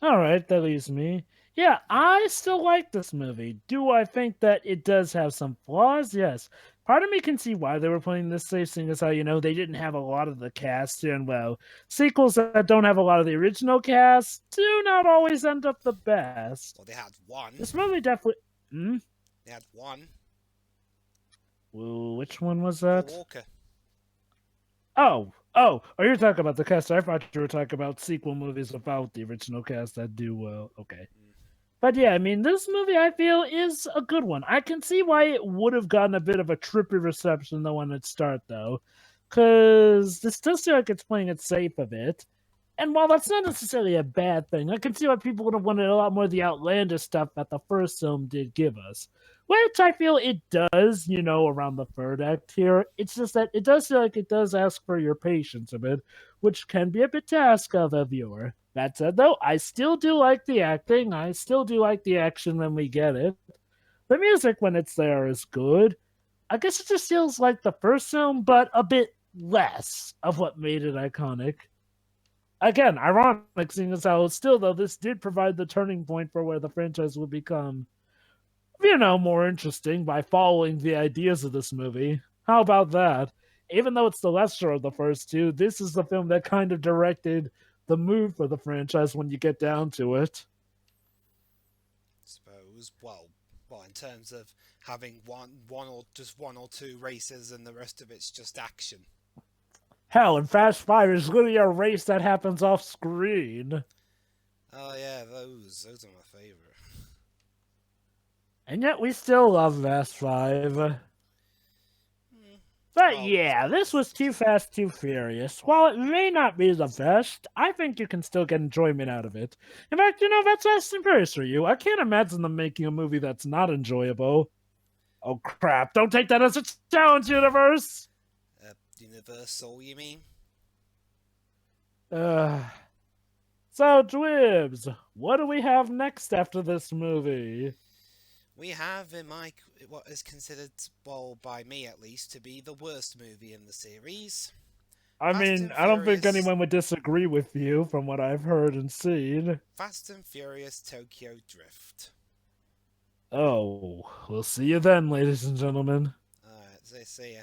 All right, that leaves me. Yeah, I still like this movie. Do I think that it does have some flaws? Yes. Part of me can see why they were playing this safe, seeing as how, they didn't have a lot of the cast, and, well, sequels that don't have a lot of the original cast do not always end up the best. Well, they had one. This movie definitely... They had one. Well, which one was Paul that? Walker. Oh, Oh, you're talking about the cast. I thought you were talking about sequel movies without the original cast that do well. Okay. But yeah, I mean, this movie I feel is a good one. I can see why it would have gotten a bit of a trippy reception though when it started though, because this does feel like it's playing it safe a bit. And while that's not necessarily a bad thing, I can see why people would have wanted a lot more of the outlandish stuff that the first film did give us. Which I feel it does, around the third act here. It's just that it does feel like it does ask for your patience a bit, which can be a bit to ask of a viewer. That said, though, I still do like the acting. I still do like the action when we get it. The music, when it's there, is good. I guess it just feels like the first film, but a bit less of what made it iconic. Again, ironic seeing as how still though this did provide the turning point for where the franchise would become, more interesting by following the ideas of this movie. How about that? Even though it's the lesser of the first two, this is the film that kind of directed the move for the franchise when you get down to it. Suppose. Well, in terms of having one or two races and the rest of it's just action. Hell, in Fast Five, is literally a race that happens off screen. Oh yeah, those are my favorite. And yet we still love Fast Five. But yeah, this was Too Fast, Too Furious. While it may not be the best, I think you can still get enjoyment out of it. In fact, that's Fast and Furious for you. I can't imagine them making a movie that's not enjoyable. Oh crap, don't take that as a challenge, universe! Universal, you mean? So, Dwibs, what do we have next after this movie? We have in what is considered, well, by me at least, to be the worst movie in the series. I mean, I don't think anyone would disagree with you from what I've heard and seen. Fast and Furious Tokyo Drift. Oh, we'll see you then, ladies and gentlemen. Alright, see ya.